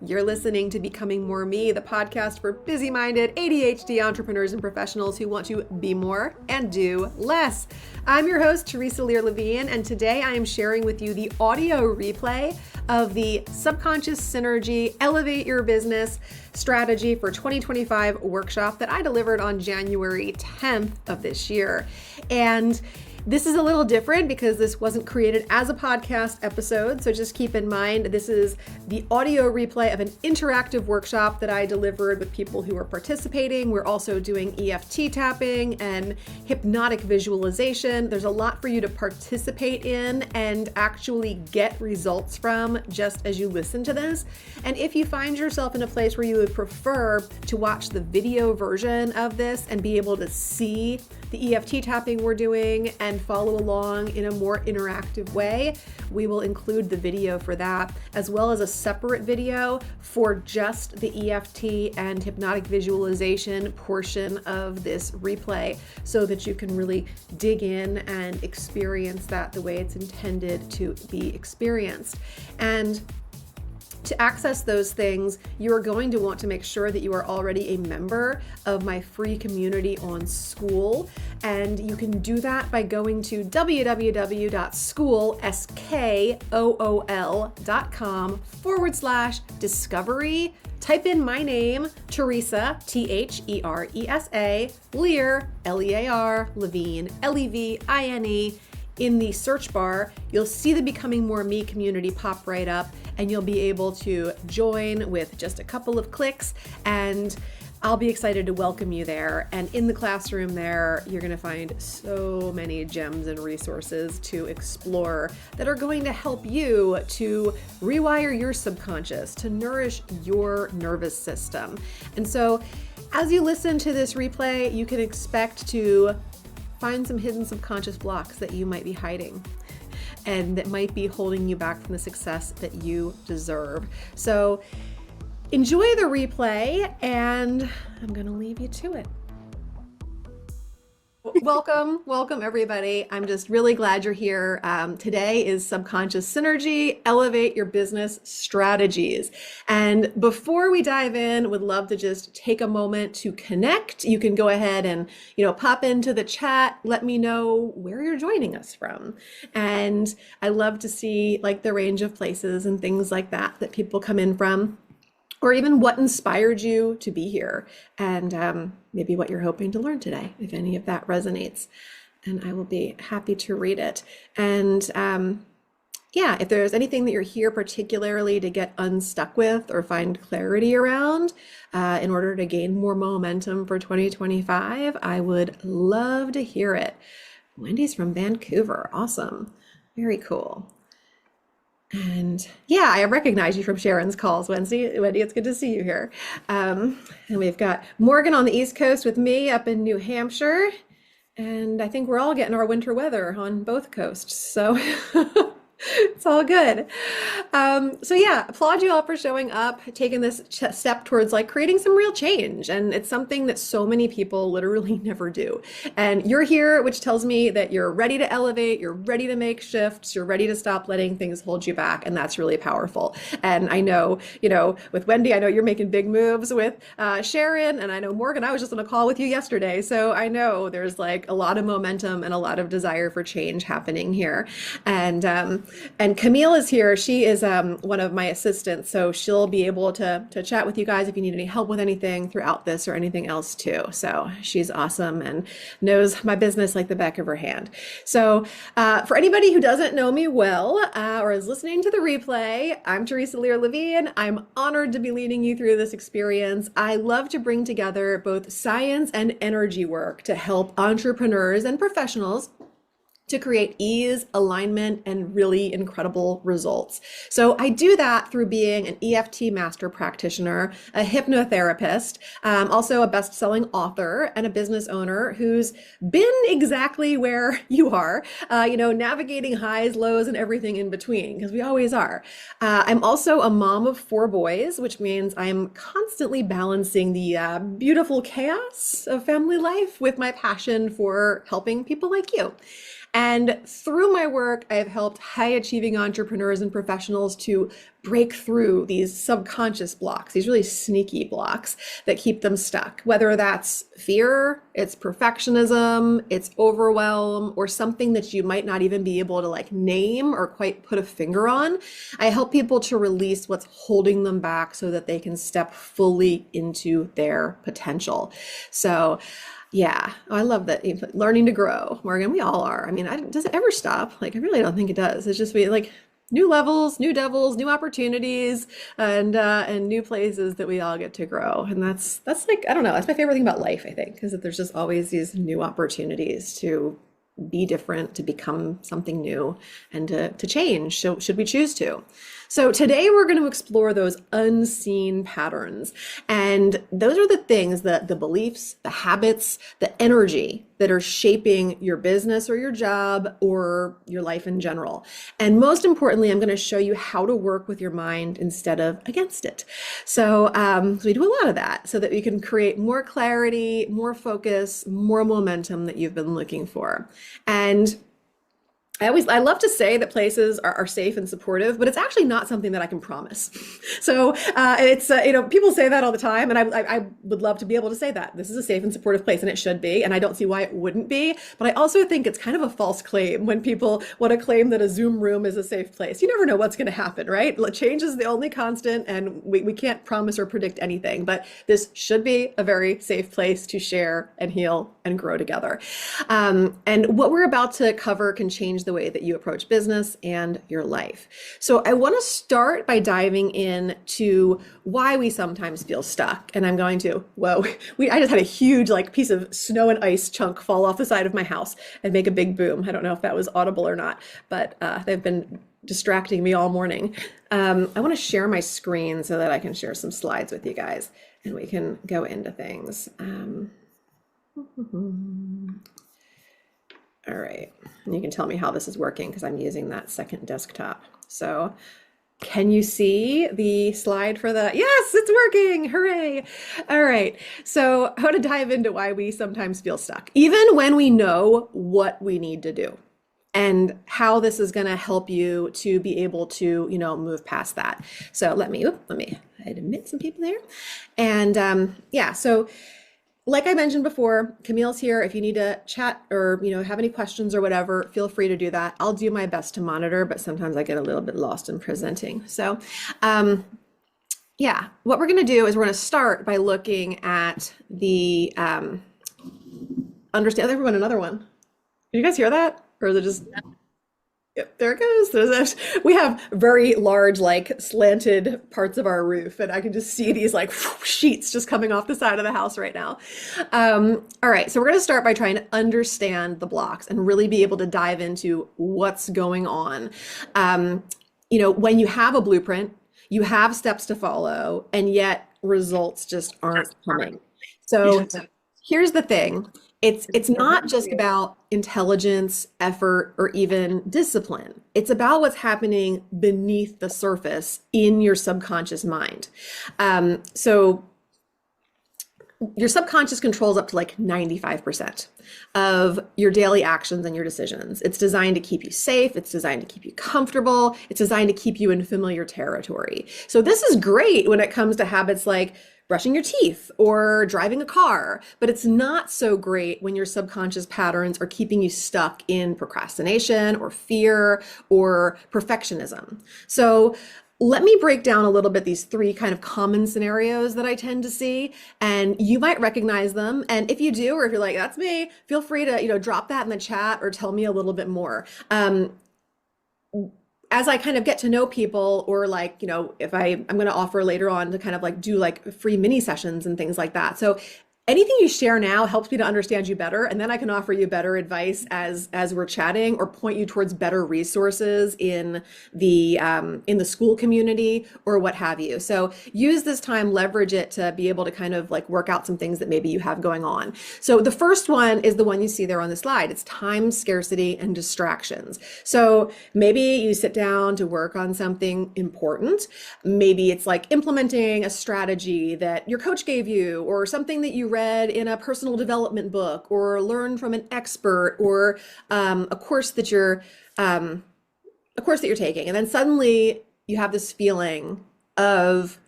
You're listening to Becoming More Me, the podcast for busy-minded ADHD entrepreneurs and professionals who want to be more and do less. I'm your host, Teresa Lear-Levine, and today I am sharing with you the audio replay of the Subconscious Synergy Elevate Your Business Strategy for 2025 workshop that I delivered on January 10th of this year. And this is a little different because this wasn't created as a podcast episode. So just keep in mind, this is the audio replay of an interactive workshop that I delivered with people who are participating. We're also doing EFT tapping and hypnotic visualization. There's a lot for you to participate in and actually get results from just as you listen to this. And if you find yourself in a place where you would prefer to watch the video version of this and be able to see the EFT tapping we're doing and follow along in a more interactive way, we will include the video for that, as well as a separate video for just the EFT and hypnotic visualization portion of this replay so that you can really dig in and experience that the way it's intended to be experienced. And to access those things, you are going to want to make sure that you are already a member of my free community on School. And you can do that by going to www.school.com/discovery. Type in my name, Teresa, Teresa, Lear, Lear, Levine, Levine, in the search bar. You'll see the Becoming More Me community pop right up, and you'll be able to join with just a couple of clicks, and I'll be excited to welcome you there. And in the classroom there, you're going to find so many gems and resources to explore that are going to help you to rewire your subconscious, to nourish your nervous system. And so as you listen to this replay, you can expect to find some hidden subconscious blocks that you might be hiding and that might be holding you back from the success that you deserve. So enjoy the replay, and I'm going to leave you to it. Welcome everybody. I'm just really glad you're here. Today is Subconscious Synergy, Elevate Your Business Strategies. And before we dive in, would love to just take a moment to connect. You can go ahead and, pop into the chat. Let me know where you're joining us from. And I love to see the range of places and things like that people come in from, or even what inspired you to be here, and maybe what you're hoping to learn today, if any of that resonates. And I will be happy to read it. And if there's anything that you're here particularly to get unstuck with or find clarity around in order to gain more momentum for 2025, I would love to hear it. Wendy's from Vancouver. Awesome. Very cool. And I recognize you from Sharon's calls, Wendy. It's good to see you here. And we've got Morgan on the East Coast with me up in New Hampshire. And I think we're all getting our winter weather on both coasts. So it's all good. Applaud you all for showing up, taking this step towards creating some real change. And it's something that so many people literally never do. And you're here, which tells me that you're ready to elevate, you're ready to make shifts, you're ready to stop letting things hold you back. And that's really powerful. And I know, with Wendy, I know you're making big moves with Sharon, and I know Morgan, I was just on a call with you yesterday. So I know there's a lot of momentum and a lot of desire for change happening here. And Camille is here. She is one of my assistants, so she'll be able to chat with you guys if you need any help with anything throughout this or anything else too. So she's awesome and knows my business like the back of her hand. So for anybody who doesn't know me well or is listening to the replay, I'm Teresa Lear-Levine. I'm honored to be leading you through this experience. I love to bring together both science and energy work to help entrepreneurs and professionals to create ease, alignment, and really incredible results. So I do that through being an EFT master practitioner, a hypnotherapist, also a best-selling author, and a business owner who's been exactly where you are, navigating highs, lows, and everything in between, because we always are. I'm also a mom of 4 boys, which means I'm constantly balancing the beautiful chaos of family life with my passion for helping people like you. And through my work, I have helped high achieving entrepreneurs and professionals to break through these subconscious blocks, these really sneaky blocks that keep them stuck, whether that's fear, it's perfectionism, it's overwhelm, or something that you might not even be able to like name or quite put a finger on. I help people to release what's holding them back so that they can step fully into their potential. So yeah, I love that. Learning to grow, Morgan, we all are. I mean, does it ever stop? Like, I really don't think it does. It's just we like new levels, new devils, new opportunities, and new places that we all get to grow. And that's like, I don't know, that's my favorite thing about life, I think, because there's just always these new opportunities to be different, to become something new, and to change, so should we choose to. So today we're going to explore those unseen patterns. And those are the things, the beliefs, the habits, the energy that are shaping your business or your job or your life in general. And most importantly, I'm going to show you how to work with your mind instead of against it. So we do a lot of that so that we can create more clarity, more focus, more momentum that you've been looking for. And I love to say that places are safe and supportive, but it's actually not something that I can promise. So it's, people say that all the time, and I would love to be able to say that. This is a safe and supportive place, and it should be, and I don't see why it wouldn't be. But I also think it's kind of a false claim when people want to claim that a Zoom room is a safe place. You never know what's going to happen, right? Change is the only constant, and we can't promise or predict anything, but this should be a very safe place to share and heal and grow together. And what we're about to cover can change the way that you approach business and your life. So I want to start by diving into why we sometimes feel stuck. And I'm going to, I just had a huge piece of snow and ice chunk fall off the side of my house and make a big boom. I don't know if that was audible or not, but they've been distracting me all morning. I want to share my screen so that I can share some slides with you guys and we can go into things. All right, and you can tell me how this is working because I'm using that second desktop. So can you see the slide for the, yes, it's working, hooray. All right, so I want to dive into why we sometimes feel stuck, even when we know what we need to do and how this is going to help you to be able to, move past that. So let me admit some people there. And so like I mentioned before, Camille's here. If you need to chat or have any questions or whatever, feel free to do that. I'll do my best to monitor, but sometimes I get a little bit lost in presenting. So what we're going to do is we're going to start by looking at the understand. Everyone, another one. Can you guys hear that, or is it just? Yep, there it goes. We have very large, slanted parts of our roof, and I can just see these sheets just coming off the side of the house right now. All right, so we're going to start by trying to understand the blocks and really be able to dive into what's going on. When you have a blueprint, you have steps to follow, and yet results just aren't coming. So here's the thing. It's not just about intelligence, effort, or even discipline. It's about what's happening beneath the surface in your subconscious mind. So your subconscious controls up to 95% of your daily actions and your decisions. It's designed to keep you safe. It's designed to keep you comfortable. It's designed to keep you in familiar territory. So this is great when it comes to habits like brushing your teeth or driving a car, but it's not so great when your subconscious patterns are keeping you stuck in procrastination or fear or perfectionism. So let me break down a little bit these three kind of common scenarios that I tend to see, and you might recognize them. And if you do, or if you're like, that's me, feel free to, drop that in the chat or tell me a little bit more. As I kind of get to know people, or if I'm going to offer later on to kind of do free mini sessions and things like that. So anything you share now helps me to understand you better, and then I can offer you better advice as we're chatting, or point you towards better resources in the school community or what have you. So use this time, leverage it to be able to kind of work out some things that maybe you have going on. So the first one is the one you see there on the slide. It's time scarcity and distractions. So maybe you sit down to work on something important. Maybe it's implementing a strategy that your coach gave you, or something that you read read in a personal development book or learned from an expert or a course that you're taking. And then suddenly you have this feeling of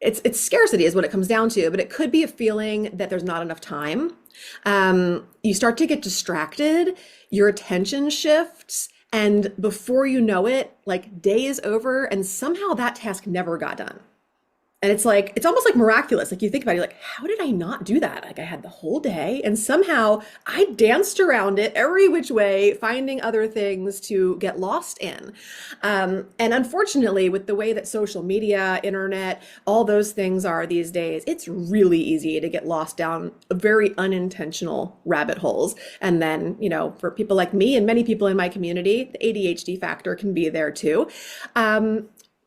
it's scarcity is what it comes down to, but it could be a feeling that there's not enough time. You start to get distracted, your attention shifts, and before you know it, like day is over and somehow that task never got done. And it's like, it's almost like miraculous. Like you think about it, you're like, how did I not do that? Like I had the whole day and somehow I danced around it every which way, finding other things to get lost in. And unfortunately, with the way that social media, internet, all those things are these days, it's really easy to get lost down very unintentional rabbit holes. And then, you know, for people like me and many people in my community, the ADHD factor can be there too.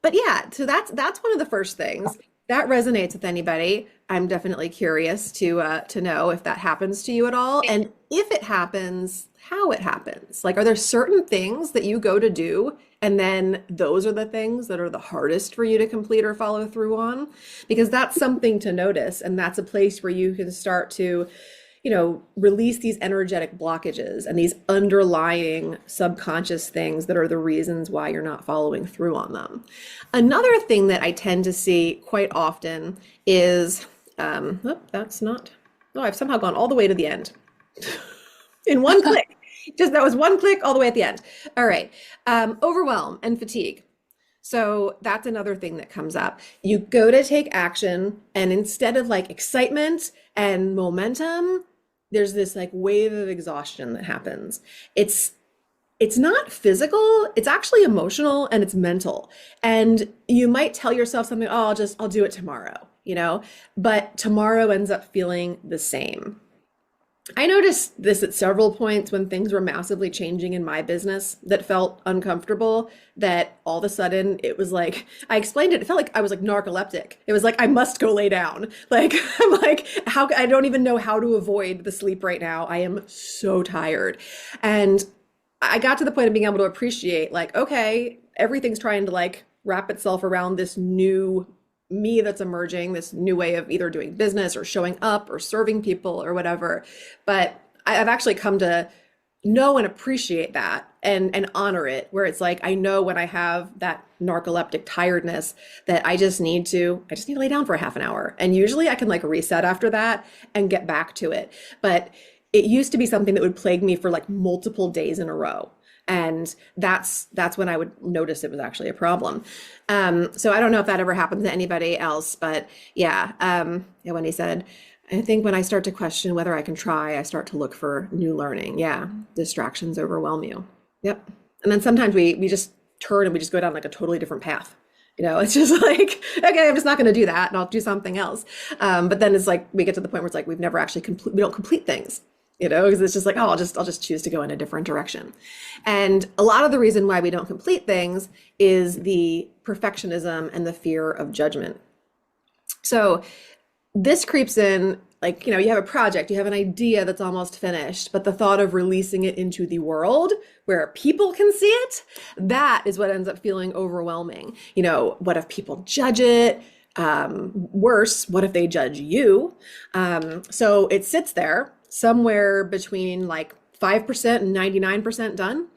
But yeah, so that's one of the first things that resonates with anybody. I'm definitely curious to know if that happens to you at all, and if it happens, how it happens. Like, are there certain things that you go to do, and then those are the things that are the hardest for you to complete or follow through on? Because that's something to notice, and that's a place where you can start to, you know, release these energetic blockages and these underlying subconscious things that are the reasons why you're not following through on them. Another thing that I tend to see quite often is, that's not, no, I've somehow gone all the way to the end in one click. Just that was one click all the way at the end. All right. Overwhelm and fatigue. So that's another thing that comes up. You go to take action, and instead of like excitement and momentum, there's this like wave of exhaustion that happens. It's not physical, it's actually emotional and it's mental. And you might tell yourself something, oh, I'll do it tomorrow, you know, but tomorrow ends up feeling the same. I noticed this at several points when things were massively changing in my business that felt uncomfortable, that all of a sudden it was like, I explained it, it felt like I was like narcoleptic. It was like, I must go lay down. Like, I'm like, I don't even know how to avoid the sleep right now. I am so tired. And I got to the point of being able to appreciate like, okay, everything's trying to like wrap itself around this new me that's emerging, this new way of either doing business or showing up or serving people or whatever. But I've actually come to know and appreciate that and honor it, where it's like, I know when I have that narcoleptic tiredness that I just need to lay down for a half an hour. And usually I can like reset after that and get back to it. But it used to be something that would plague me for like multiple days in a row. And that's when I would notice it was actually a problem. So I don't know if that ever happened to anybody else, but yeah, when he said, I think when I start to question whether I can try, I start to look for new learning. Yeah, distractions overwhelm you. Yep. And then sometimes we just turn and we just go down like a totally different path. You know, it's just like, okay, I'm just not going to do that and I'll do something else. But then it's like, we get to the point where it's like, we've never actually we don't complete things. You know, because it's just like, oh, I'll just choose to go in a different direction. And a lot of the reason why we don't complete things is the perfectionism and the fear of judgment. So this creeps in, like, you know, you have a project, you have an idea that's almost finished, but the thought of releasing it into the world where people can see it, that is what ends up feeling overwhelming. You know, what if people judge it? Worse, what if they judge you? So it sits there somewhere between like 5% and 99% done.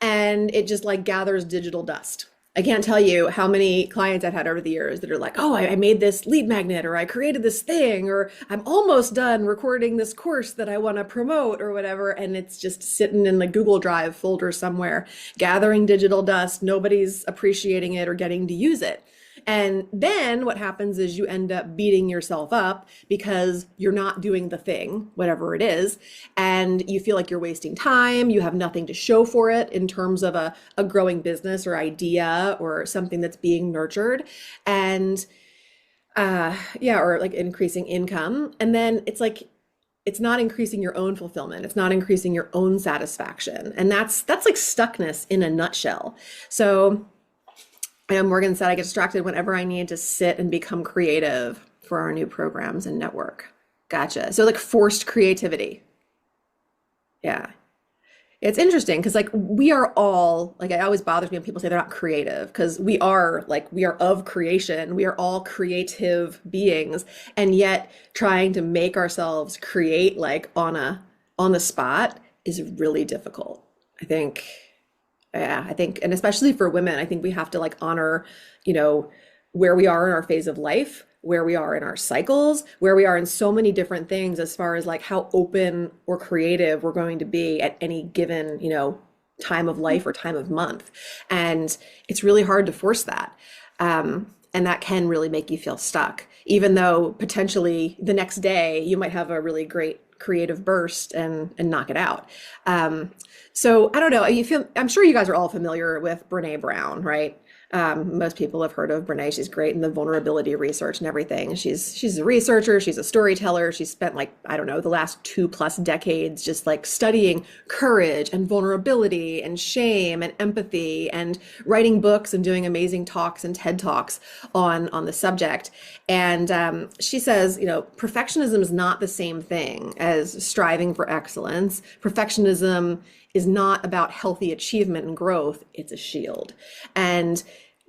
And it just like gathers digital dust. I can't tell you how many clients I've had over the years that are like, oh, I made this lead magnet, or I created this thing, or I'm almost done recording this course that I want to promote or whatever. And it's just sitting in the Google Drive folder somewhere, gathering digital dust. Nobody's appreciating it or getting to use it. And then what happens is you end up beating yourself up because you're not doing the thing, whatever it is, and you feel like you're wasting time. You have nothing to show for it in terms of a growing business or idea or something that's being nurtured. And or like increasing income. And then it's like, it's not increasing your own fulfillment. It's not increasing your own satisfaction. And that's like stuckness in a nutshell. So Morgan said, I get distracted whenever I need to sit and become creative for our new programs and network. Gotcha. So like forced creativity. Yeah. It's interesting because like we are all like it always bothers me when people say they're not creative because we are of creation. We are all creative beings, and yet trying to make ourselves create like on the spot is really difficult. I think yeah, I think, and especially for women, I think we have to like honor, you know, where we are in our phase of life, where we are in our cycles, where we are in so many different things as far as like how open or creative we're going to be at any given, time of life or time of month. And it's really hard to force that. And that can really make you feel stuck, even though potentially the next day you might have a really great creative burst and knock it out. So I don't know. I'm sure you guys are all familiar with Brene Brown, right? Most people have heard of Brene. She's great in the vulnerability research and everything. She's a researcher. She's a storyteller. She's spent like, I don't know, the last 2+ decades just like studying courage and vulnerability and shame and empathy and writing books and doing amazing talks and TED Talks on the subject. And she says, perfectionism is not the same thing as striving for excellence. Perfectionism is not about healthy achievement and growth. It's a shield. And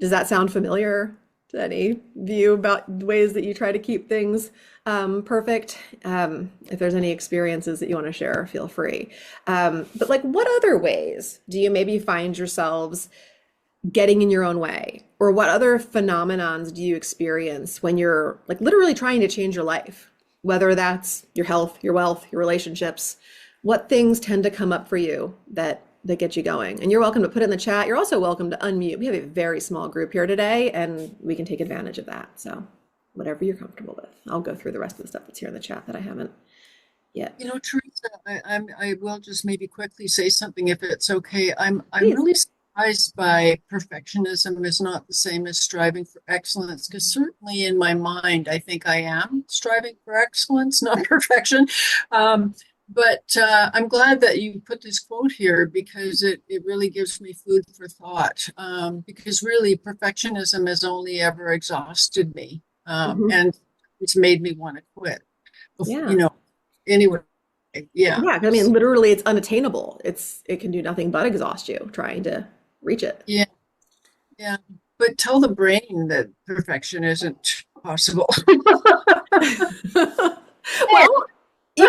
does that sound familiar to any view about ways that you try to keep things perfect? If there's any experiences that you want to share, feel free. But like, what other ways do you maybe find yourselves getting in your own way? Or what other phenomenons do you experience when you're like literally trying to change your life? Whether that's your health, your wealth, your relationships, what things tend to come up for you that get you going? And you're welcome to put it in the chat. You're also welcome to unmute. We have a very small group here today, and we can take advantage of that. So whatever you're comfortable with. I'll go through the rest of the stuff that's here in the chat that I haven't yet. Teresa, I will just maybe quickly say something if it's okay. I'm Please. really surprised by perfectionism is not the same as striving for excellence, because certainly in my mind, I think I am striving for excellence, not perfection. But I'm glad that you put this quote here because it really gives me food for thought. Because really, perfectionism has only ever exhausted me, Mhm. and it's made me want to quit. You Yeah. know, anyway, yeah, Yeah. I mean, literally, it's unattainable. It can do nothing but exhaust you trying to reach it. yeah, yeah. But tell the brain that perfection isn't possible. Well, you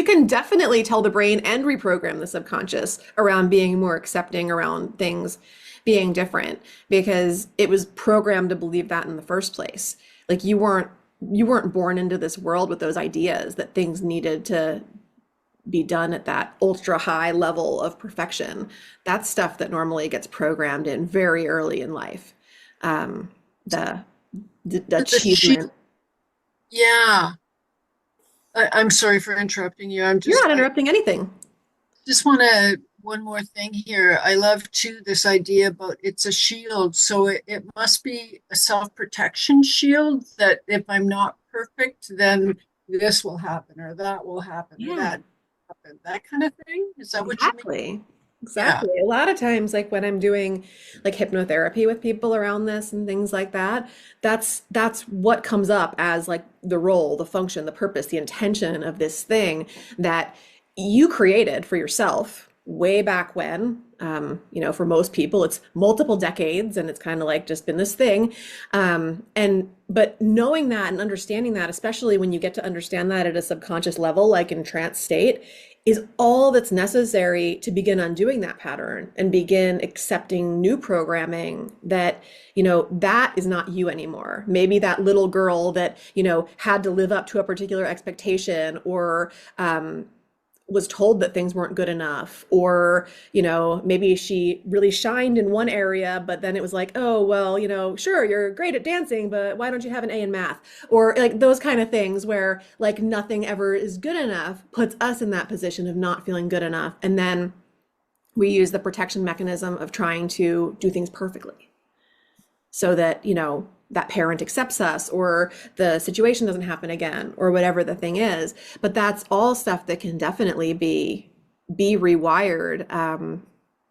can definitely tell the brain and reprogram the subconscious around being more accepting around things being different because it was programmed to believe that in the first place. Like you weren't born into this world with those ideas that things needed to be done at that ultra high level of perfection. That's stuff that normally gets programmed in very early in life. Um, the, the The sheep, achievement. yeah. I'm sorry for interrupting you. You're not I interrupting anything. just want to one more thing here. I love too this idea about it's a shield. So it must be a self-protection shield that if I'm not perfect, then this will happen or that will happen or Yeah. that happen. That kind of thing. Is that what you mean? Exactly. Yeah. Exactly. A lot of times, like when I'm doing like hypnotherapy with people around this and things like that, that's what comes up as like the role, the function, the purpose, the intention of this thing that you created for yourself way back when. For most people, it's multiple decades and it's kind of like just been this thing. And but knowing that and understanding that, especially when you get to understand that at a subconscious level, like in trance state, is all that's necessary to begin undoing that pattern and begin accepting new programming that, that is not you anymore. Maybe that little girl that, had to live up to a particular expectation or was told that things weren't good enough or maybe she really shined in one area but then it was like, oh well, sure, you're great at dancing but why don't you have an A in math, or like those kind of things where like nothing ever is good enough puts us in that position of not feeling good enough, and then we use the protection mechanism of trying to do things perfectly so that that parent accepts us or the situation doesn't happen again or whatever the thing is. But that's all stuff that can definitely be rewired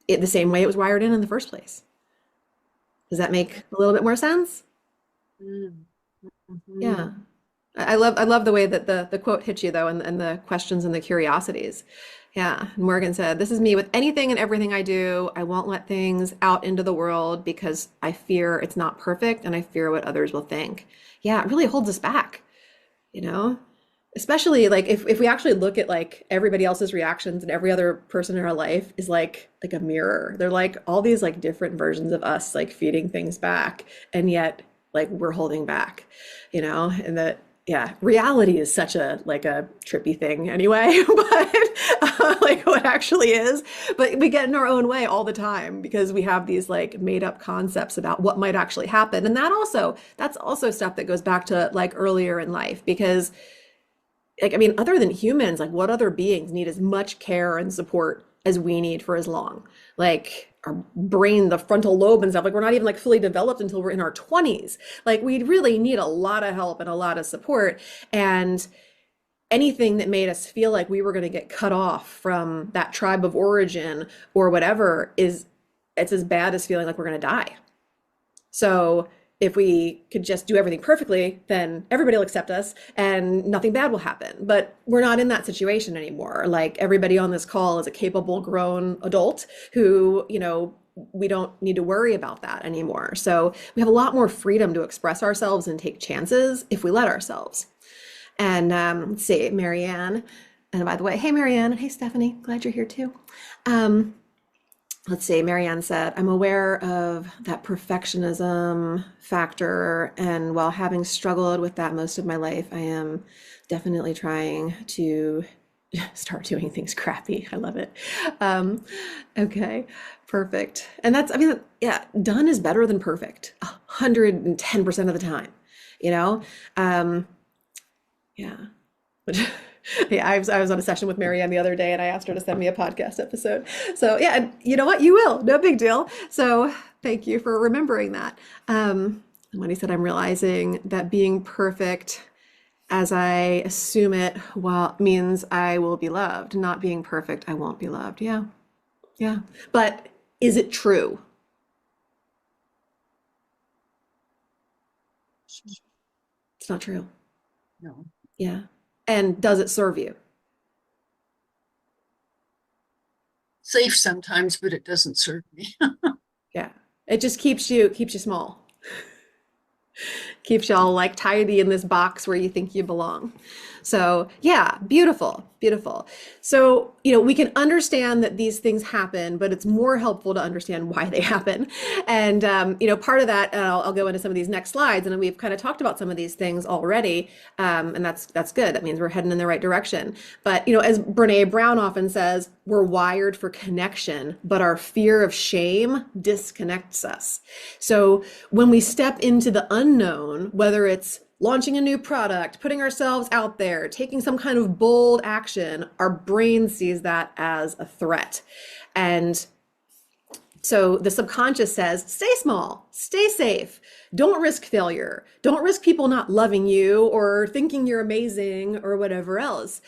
the same way it was wired in the first place. Does that make a little bit more sense? Mm. Yeah. Mhm. I love the way that the quote hits you though, and the questions and the curiosities. Yeah. Morgan said, "This is me with anything and everything I do. I won't let things out into the world because I fear it's not perfect and I fear what others will think." Yeah, it really holds us back, you know? Especially like if we actually look at like everybody else's reactions and every other person in our life is like a mirror. They're like all these like different versions of us like feeding things back, and yet like we're holding back, and that yeah, reality is such a like a trippy thing anyway, but like what actually is. But we get in our own way all the time because we have these like made up concepts about what might actually happen. And that's also stuff that goes back to like earlier in life because like I mean other than humans, like what other beings need as much care and support as we need for as long? Like our brain, the frontal lobe and stuff, like we're not even like fully developed until we're in our 20s. Like we really need a lot of help and a lot of support. And anything that made us feel like we were going to get cut off from that tribe of origin or whatever is it's as bad as feeling like we're going to die. So if we could just do everything perfectly, then everybody will accept us and nothing bad will happen. But we're not in that situation anymore. Like everybody on this call is a capable grown adult who, we don't need to worry about that anymore. So we have a lot more freedom to express ourselves and take chances if we let ourselves. And let's see, Marianne. And by the way, hey, Marianne, and hey, Stephanie, glad you're here too. Um, let's see, Marianne said, I'm aware of that perfectionism factor. And while having struggled with that most of my life, I am definitely trying to start doing things crappy. I love it. Um, okay, perfect. And that's, I mean, yeah, done is better than perfect, 110% of the time, you know? Um, yeah. Yeah, I was on a session with Marianne the other day and I asked her to send me a podcast episode. So yeah, and you know what? You will. No big deal. So thank you for remembering that. And when he said, I'm realizing that being perfect as I assume it, well, means I will be loved. Not being perfect, I won't be loved. Yeah. Yeah. But is it true? It's not true. No. Yeah. And does it serve you? Safe sometimes, but it doesn't serve me. Yeah. It just keeps you small. Keeps y'all like tidy in this box where you think you belong. So, yeah, beautiful, beautiful. So, we can understand that these things happen, but it's more helpful to understand why they happen. And, part of that, and I'll go into some of these next slides, and we've kind of talked about some of these things already, and that's good. That means we're heading in the right direction. But, as Brene Brown often says, we're wired for connection, but our fear of shame disconnects us. So when we step into the unknown, whether it's launching a new product, putting ourselves out there, taking some kind of bold action, our brain sees that as a threat. And so the subconscious says, stay small, stay safe, don't risk failure, don't risk people not loving you or thinking you're amazing or whatever else.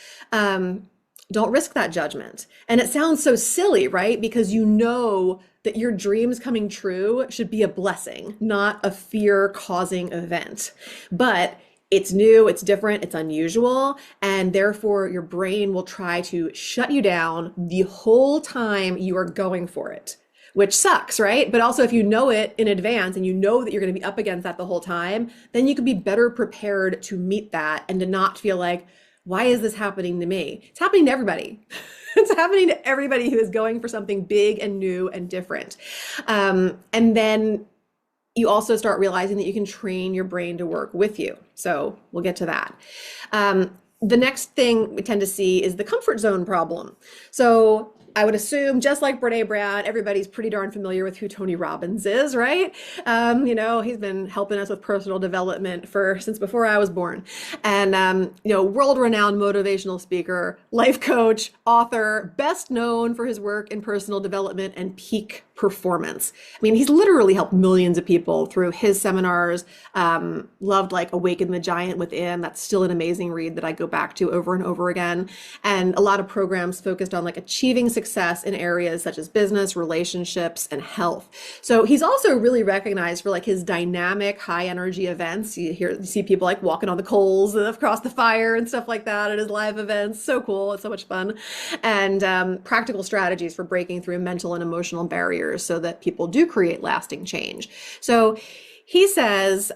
Don't risk that judgment. And it sounds so silly, right? Because you know that your dreams coming true should be a blessing, not a fear-causing event. But it's new, it's different, it's unusual, and therefore your brain will try to shut you down the whole time you are going for it, which sucks, right? But also if you know it in advance and you know that you're going to be up against that the whole time, then you can be better prepared to meet that and to not feel like, why is this happening to me? It's happening to everybody. It's happening to everybody who is going for something big and new and different. And then you also start realizing that you can train your brain to work with you. So we'll get to that. The next thing we tend to see is the comfort zone problem. So I would assume, just like Brene Brown, everybody's pretty darn familiar with who Tony Robbins is, right? He's been helping us with personal development since before I was born. And, world-renowned motivational speaker, life coach, author, best known for his work in personal development and peak performance. I mean, he's literally helped millions of people through his seminars. Loved like Awaken the Giant Within. That's still an amazing read that I go back to over and over again. And a lot of programs focused on like achieving success in areas such as business, relationships, and health. So he's also really recognized for like his dynamic, high energy events. You see people like walking on the coals across the fire and stuff like that at his live events. So cool. It's so much fun. And practical strategies for breaking through mental and emotional barriers so that people do create lasting change. So he says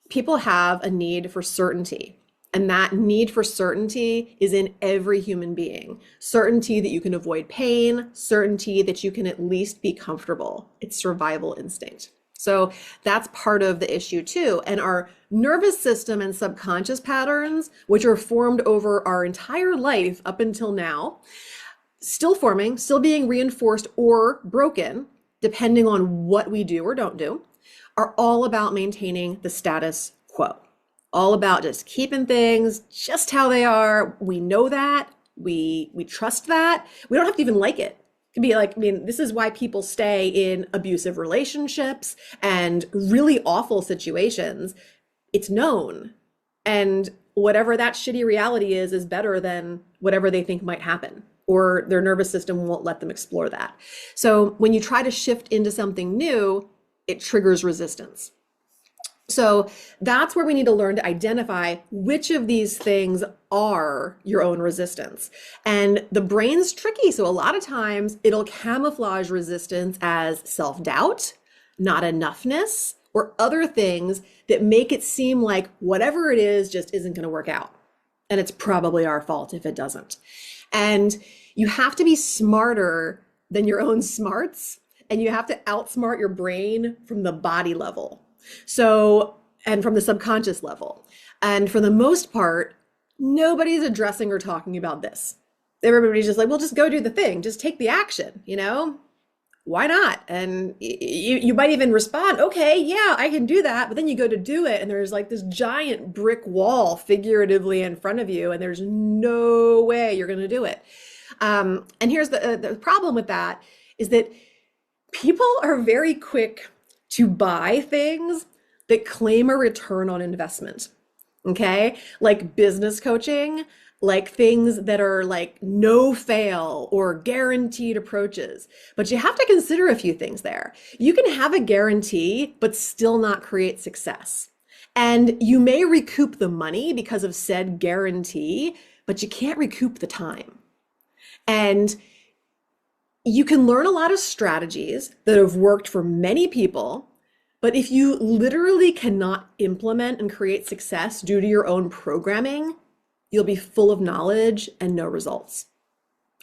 people have a need for certainty. And that need for certainty is in every human being. Certainty that you can avoid pain, certainty that you can at least be comfortable. It's survival instinct. So that's part of the issue too. And our nervous system and subconscious patterns, which are formed over our entire life up until now, still forming, still being reinforced or broken, depending on what we do or don't do, are all about maintaining the status quo. All about just keeping things just how they are. We know that. We trust that. We don't have to even like it. It can be like, I mean, this is why people stay in abusive relationships and really awful situations. It's known. And whatever that shitty reality is better than whatever they think might happen, or their nervous system won't let them explore that. So when you try to shift into something new, it triggers resistance. So that's where we need to learn to identify which of these things are your own resistance. And the brain's tricky. So a lot of times it'll camouflage resistance as self-doubt, not enoughness, or other things that make it seem like whatever it is just isn't going to work out. And it's probably our fault if it doesn't. And you have to be smarter than your own smarts, and you have to outsmart your brain from the body level. So, and from the subconscious level. And for the most part, nobody's addressing or talking about this. Everybody's just like, well, just go do the thing. Just take the action, you know? Why not? And you might even respond, okay, yeah, I can do that. But then you go to do it, and there's like this giant brick wall figuratively in front of you, and there's no way you're going to do it. And here's the problem with that is that people are very quick to buy things that claim a return on investment, okay? Like business coaching, like things that are like no fail or guaranteed approaches. But you have to consider a few things there. You can have a guarantee, but still not create success. And you may recoup the money because of said guarantee, but you can't recoup the time. And you can learn a lot of strategies that have worked for many people, but if you literally cannot implement and create success due to your own programming, you'll be full of knowledge and no results.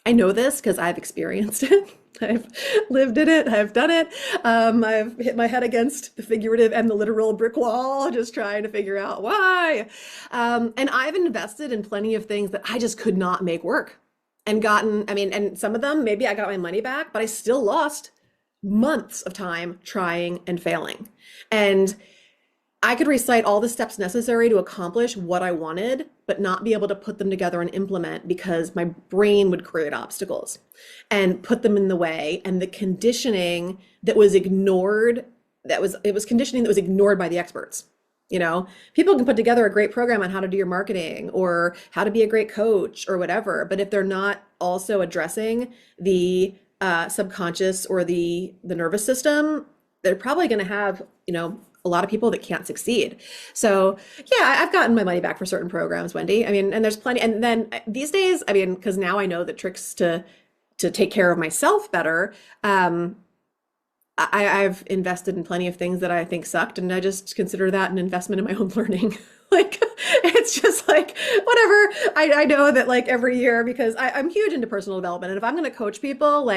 I know this because I've experienced it. I've lived in it. I've done it. I've hit my head against the figurative and the literal brick wall, just trying to figure out why. And I've invested in plenty of things that I just could not make work. And and some of them, maybe I got my money back, but I still lost months of time trying and failing. And I could recite all the steps necessary to accomplish what I wanted, but not be able to put them together and implement because my brain would create obstacles and put them in the way. And the conditioning that was ignored, it was conditioning that was ignored by the experts. You know, people can put together a great program on how to do your marketing or how to be a great coach or whatever, but if they're not also addressing the subconscious or the nervous system, they're probably going to have, a lot of people that can't succeed. So yeah, I've gotten my money back for certain programs, Wendy. And there's plenty. And then these days, because now I know the tricks to take care of myself better. I've invested in plenty of things that I think sucked, and I just consider that an investment in my own learning. Like, it's just like, whatever. I know that like every year, because I'm huge into personal development. And if I'm going to coach people,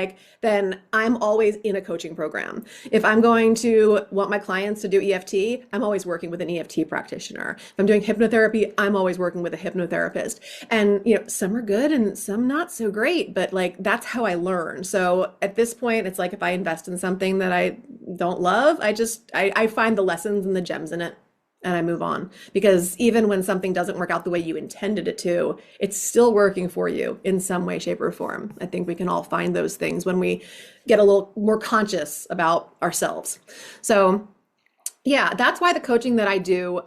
then I'm always in a coaching program. If I'm going to want my clients to do EFT, I'm always working with an EFT practitioner. If I'm doing hypnotherapy, I'm always working with a hypnotherapist. And, some are good and some not so great, but that's how I learn. So at this point, it's like, if I invest in something that I don't love, I find the lessons and the gems in it. And I move on, because even when something doesn't work out the way you intended it to, it's still working for you in some way, shape, or form. I think we can all find those things when we get a little more conscious about ourselves. So yeah, that's why the coaching that I do,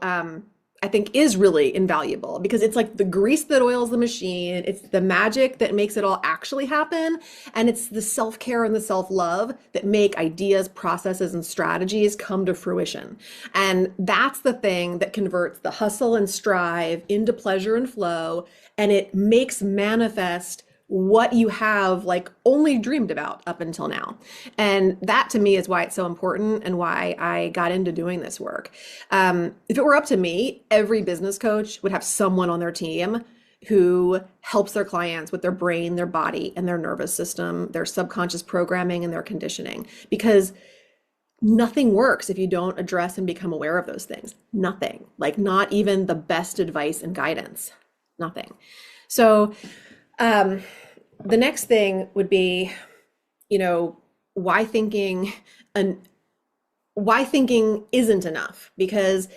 I think is really invaluable because it's like the grease that oils the machine. It's the magic that makes it all actually happen. And it's the self-care and the self-love that make ideas, processes, and strategies come to fruition. And that's the thing that converts the hustle and strive into pleasure and flow. And it makes manifest what you have like only dreamed about up until now. And that to me is why it's so important and why I got into doing this work. If it were up to me, every business coach would have someone on their team who helps their clients with their brain, their body, and their nervous system, their subconscious programming, and their conditioning. Because nothing works if you don't address and become aware of those things. Nothing. Like, not even the best advice and guidance. Nothing. So, the next thing would be, you know, why thinking and why thinking isn't enough. Because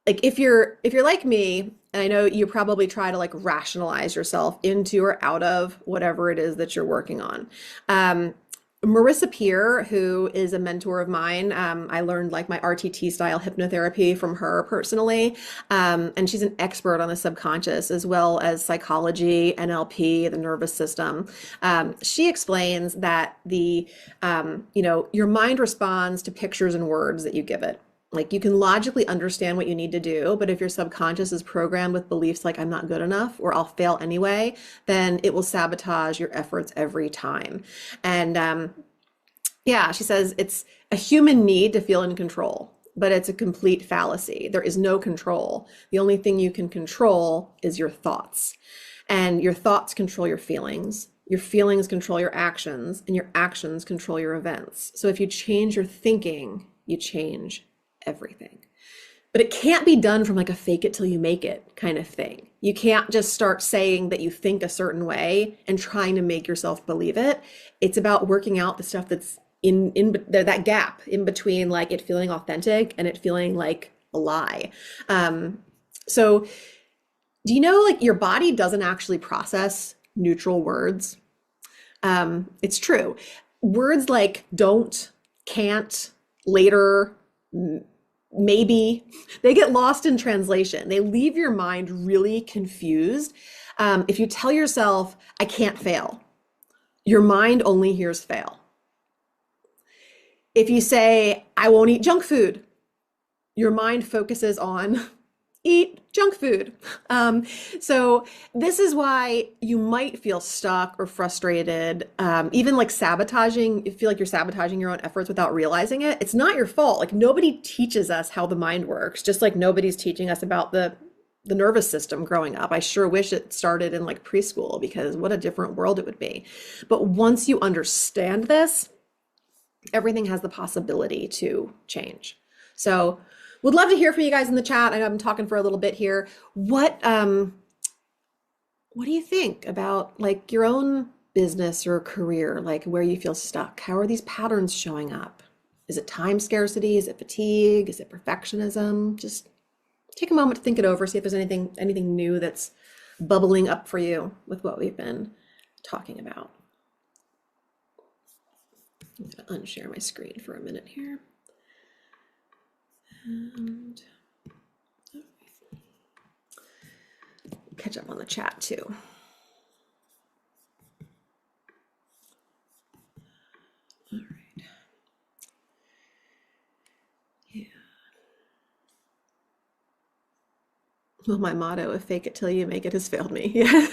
like if you're like me, and I know you probably try to like rationalize yourself into or out of whatever it is that you're working on. Marissa Peer, who is a mentor of mine, I learned like my RTT style hypnotherapy from her personally. And she's an expert on the subconscious as well as psychology, NLP, the nervous system. She explains that your mind responds to pictures and words that you give it. Like, you can logically understand what you need to do, but if your subconscious is programmed with beliefs like I'm not good enough or I'll fail anyway, then it will sabotage your efforts every time. And yeah, she says it's a human need to feel in control, but it's a complete fallacy. There is no control. The only thing you can control is your thoughts. And your thoughts control your feelings. Your feelings control your actions, and your actions control your events. So if you change your thinking, you change everything. But it can't be done from like a fake it till you make it kind of thing. You can't just start saying that you think a certain way and trying to make yourself believe it. It's about working out the stuff that's in that gap in between, like it feeling authentic and it feeling like a lie. So do you know like your body doesn't actually process neutral words? It's true. Words like don't, can't, later, maybe, they get lost in translation. They leave your mind really confused. If you tell yourself, I can't fail, your mind only hears fail. If you say, I won't eat junk food, your mind focuses on eat junk food. So this is why you might feel stuck or frustrated, even like sabotaging, you feel like you're sabotaging your own efforts without realizing it. It's not your fault. Like, nobody teaches us how the mind works, just like nobody's teaching us about the nervous system growing up. I sure wish it started in like preschool, because what a different world it would be. But once you understand this, everything has the possibility to change. So would love to hear from you guys in the chat. I know I'm talking for a little bit here. What do you think about like your own business or career, like where you feel stuck? How are these patterns showing up? Is it time scarcity? Is it fatigue? Is it perfectionism? Just take a moment to think it over, see if there's anything new that's bubbling up for you with what we've been talking about. I'm gonna unshare my screen for a minute here. And catch up on the chat too. All right. Yeah. Well, my motto, if fake it till you make it, has failed me. Yeah.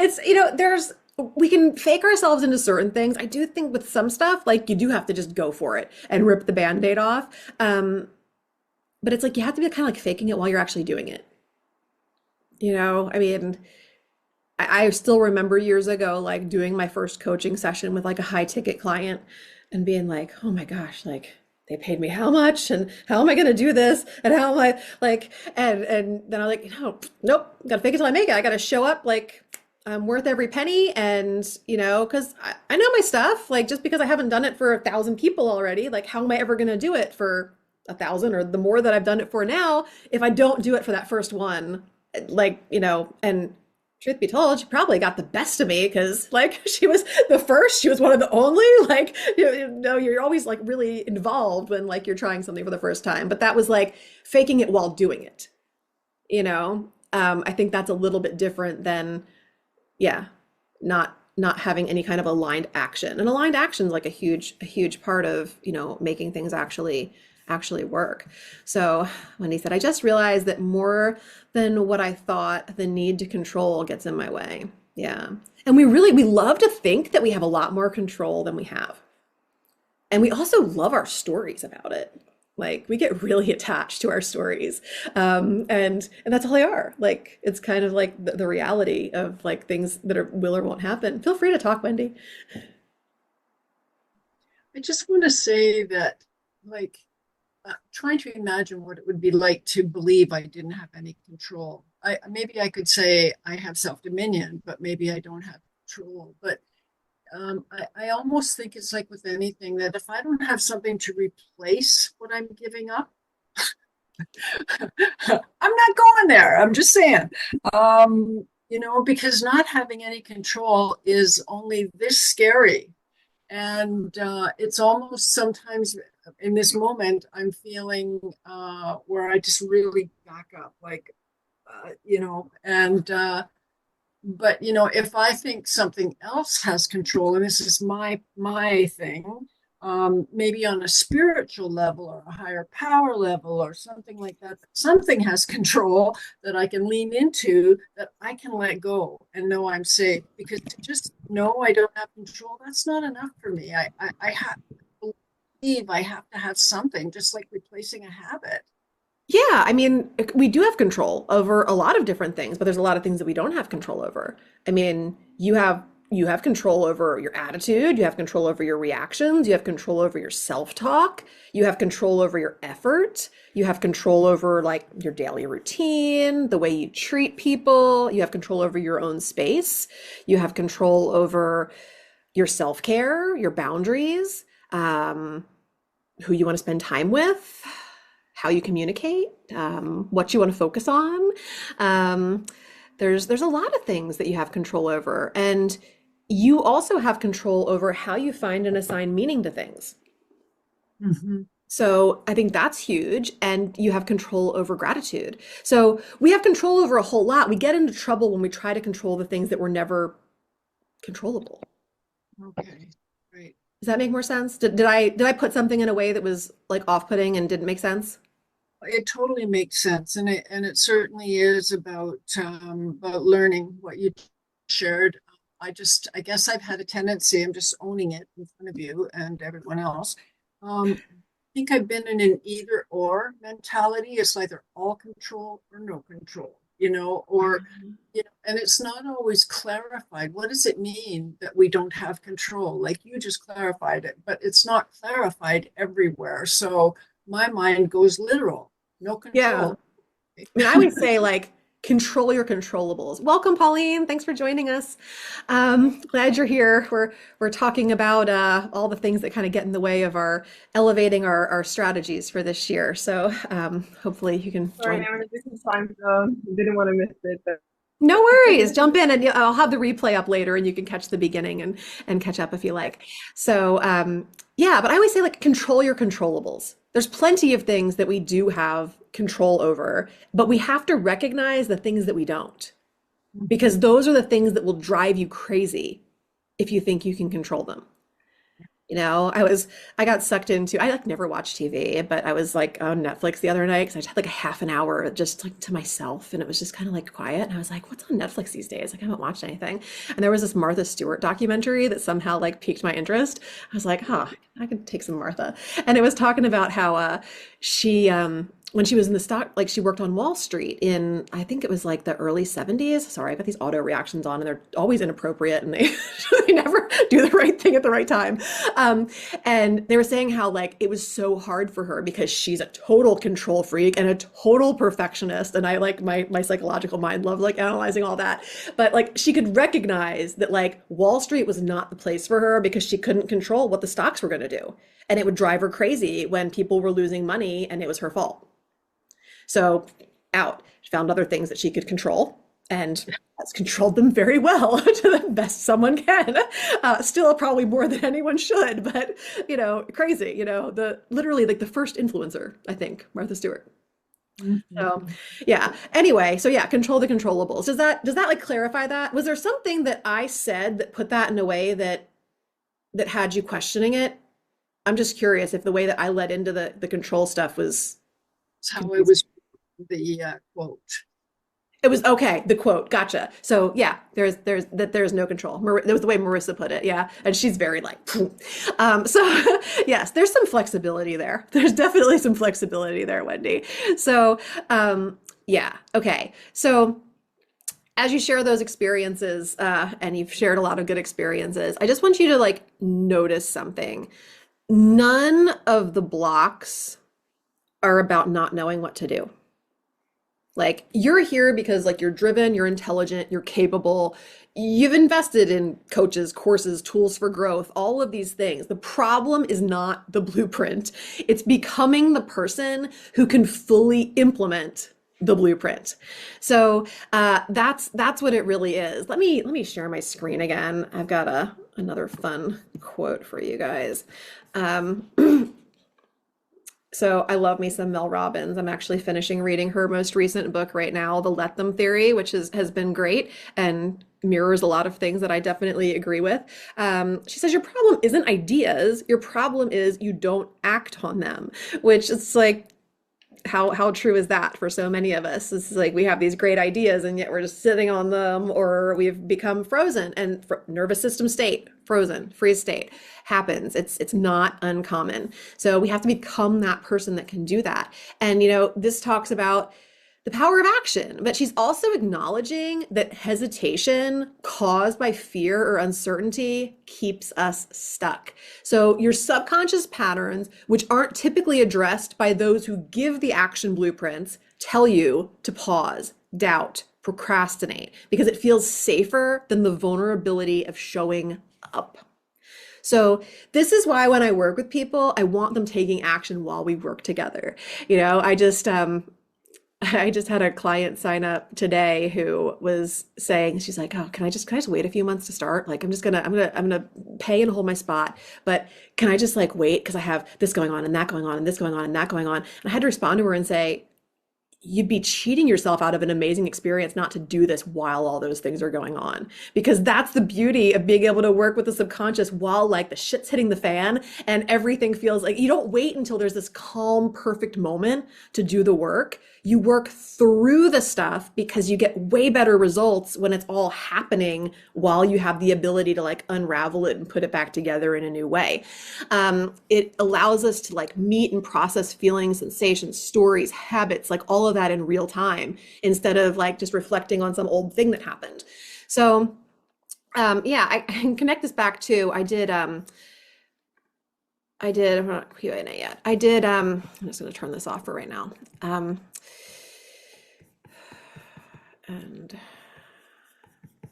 It's, we can fake ourselves into certain things. I do think with some stuff, like you do have to just go for it and rip the Band-Aid off. But it's like you have to be kind of like faking it while you're actually doing it. I mean, I still remember years ago, like doing my first coaching session with like a high ticket client and being like, oh my gosh, like they paid me how much and how am I going to do this? And how am I like, and then I'm like, nope, gotta fake it till I make it. I got to show up like I'm worth every penny. And, because I know my stuff, like just because I haven't done it for 1,000 people already, like how am I ever going to do it for 1,000 or the more that I've done it for now, if I don't do it for that first one, like, and truth be told, she probably got the best of me because like she was the first, she was one of the only. Like, you're always like really involved when like you're trying something for the first time. But that was like faking it while doing it, you know? I think that's a little bit different than, yeah, not having any kind of aligned action. And aligned action is like a huge part of, making things actually work. So Wendy said, I just realized that more than what I thought, the need to control gets in my way. Yeah. And we love to think that we have a lot more control than we have. And we also love our stories about it. Like we get really attached to our stories. And that's all they are. Like it's kind of like the reality of like things that are will or won't happen. Feel free to talk, Wendy. I just want to say that, like, trying to imagine what it would be like to believe I didn't have any control. Maybe I could say I have self-dominion, but maybe I don't have control. But I almost think it's like with anything that if I don't have something to replace what I'm giving up, I'm not going there. I'm just saying, because not having any control is only this scary. And it's almost sometimes in this moment, I'm feeling where I just really back up, like, and but if I think something else has control, and this is my thing, maybe on a spiritual level or a higher power level or something like that, something has control that I can lean into, that I can let go and know I'm safe. Because to just know I don't have control, that's not enough for me. I have to believe I have to have something, just like replacing a habit. Yeah, I mean, we do have control over a lot of different things, but there's a lot of things that we don't have control over. I mean, you have control over your attitude, you have control over your reactions, you have control over your self-talk, you have control over your effort, you have control over like your daily routine, the way you treat people, you have control over your own space, you have control over your self-care, your boundaries, um, who you want to spend time with, how you communicate, what you want to focus on. Um, there's a lot of things that you have control over, and you also have control over how you find and assign meaning to things. Mhm. So I think that's huge, and you have control over gratitude. So we have control over a whole lot. We get into trouble when we try to control the things that were never controllable. Okay, right. Does that make more sense? Did I put something in a way that was like off-putting and didn't make sense? It totally makes sense, and it certainly is about learning what you shared. I guess I've had a tendency. I'm just owning it in front of you and everyone else. I think I've been in an either or mentality. It's either all control or no control, or and it's not always clarified. What does it mean that we don't have control? Like you just clarified it, but it's not clarified everywhere. So my mind goes literal, no Yeah. control. I mean, I always say like control your controllables. Welcome, Pauline. Thanks for joining us. Glad you're here. We're talking about all the things that kind of get in the way of our elevating our strategies for this year. So hopefully you can Sorry, join. I'm in a different time zone. Didn't want to miss it. But No worries. Jump in, and I'll have the replay up later, and you can catch the beginning and catch up if you like. So yeah, but I always say like control your controllables. There's plenty of things that we do have control over, but we have to recognize the things that we don't, because those are the things that will drive you crazy if you think you can control them. I got sucked into, I like never watch TV, but I was like on Netflix the other night because I just had like a half an hour just like to myself, and it was just kind of like quiet. And I was like, what's on Netflix these days? Like I haven't watched anything. And there was this Martha Stewart documentary that somehow like piqued my interest. I was like, huh, I could take some Martha. And it was talking about how she when she was in the stock, like she worked on Wall Street in, I think it was like the early 70s. Sorry, I got these auto reactions on and they're always inappropriate and they, they never do the right thing at the right time. And they were saying how like it was so hard for her because she's a total control freak and a total perfectionist. And I like my psychological mind loved like analyzing all that. But like she could recognize that like Wall Street was not the place for her because she couldn't control what the stocks were going to do. And it would drive her crazy when people were losing money and it was her fault. So out. She found other things that she could control. and has controlled them very well to the best someone can. Still probably more than anyone should, but crazy. The literally like the first influencer, I think, Martha Stewart. So Mhm. yeah. Anyway, so yeah, control the controllables. Does that like clarify that? Was there something that I said that put that in a way that had you questioning it? I'm just curious if the way that I led into the control stuff was That's how I confusing. was the quote. It was okay. The quote, gotcha. So yeah, there's no control. That was the way Marissa put it. Yeah, and she's very like, phew. So yes, there's some flexibility there. There's definitely some flexibility there, Wendy. So yeah, okay. So as you share those experiences, and you've shared a lot of good experiences, I just want you to like notice something. None of the blocks are about not knowing what to do. Like you're here because like you're driven, you're intelligent, you're capable. You've invested in coaches, courses, tools for growth, all of these things. The problem is not the blueprint. It's becoming the person who can fully implement the blueprint. So that's what it really is. Let me share my screen again. I've got another fun quote for you guys. Um, So I love me some Mel Robbins. I'm actually finishing reading her most recent book right now, The Let Them Theory, which has been great and mirrors a lot of things that I definitely agree with. She says your problem isn't ideas, your problem is you don't act on them, which is like how true is that for so many of us? It's like we have these great ideas and yet we're just sitting on them, or we've become frozen, and nervous system state, frozen, freeze state happens. It's not uncommon. So we have to become that person that can do that. And this talks about the power of action, but she's also acknowledging that hesitation caused by fear or uncertainty keeps us stuck. So your subconscious patterns, which aren't typically addressed by those who give the action blueprints, tell you to pause, doubt, procrastinate, because it feels safer than the vulnerability of showing up. So this is why when I work with people, I want them taking action while we work together. I just had a client sign up today who was saying, she's like, "Oh, can I just wait a few months to start? Like, I'm gonna pay and hold my spot, but can I just like wait because I have this going on and that going on and this going on and that going on?" And I had to respond to her and say, you'd be cheating yourself out of an amazing experience not to do this while all those things are going on. Because that's the beauty of being able to work with the subconscious while like the shit's hitting the fan and everything feels like you don't wait until there's this calm, perfect moment to do the work. You work through the stuff because you get way better results when it's all happening while you have the ability to like unravel it and put it back together in a new way. It allows us to like meet and process feelings, sensations, stories, habits, like all of that in real time instead of like just reflecting on some old thing that happened. So yeah, I can connect this back to I'm not Q&A yet. I'm just going to turn this off for right now. And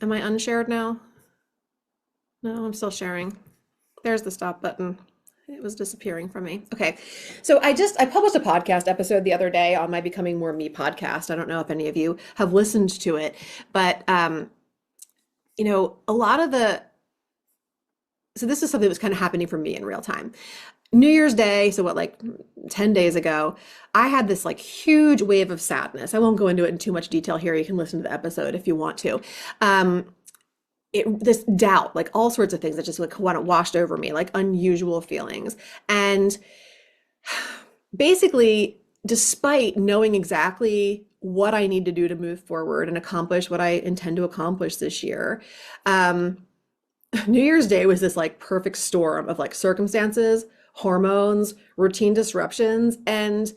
am I unshared now? No, I'm still sharing. There's the stop button. It was disappearing from me. Okay. So I published a podcast episode the other day on my Becoming More Me podcast. I don't know if any of you have listened to it, but a lot of so this is something that was kind of happening for me in real time. New Year's Day, so what, like 10 days ago, I had this like huge wave of sadness. I won't go into it in too much detail here. You can listen to the episode if you want to. This doubt, like all sorts of things that just like washed over me, like unusual feelings. And basically, despite knowing exactly what I need to do to move forward and accomplish what I intend to accomplish this year, New Year's Day was this like perfect storm of like circumstances, hormones, routine disruptions, and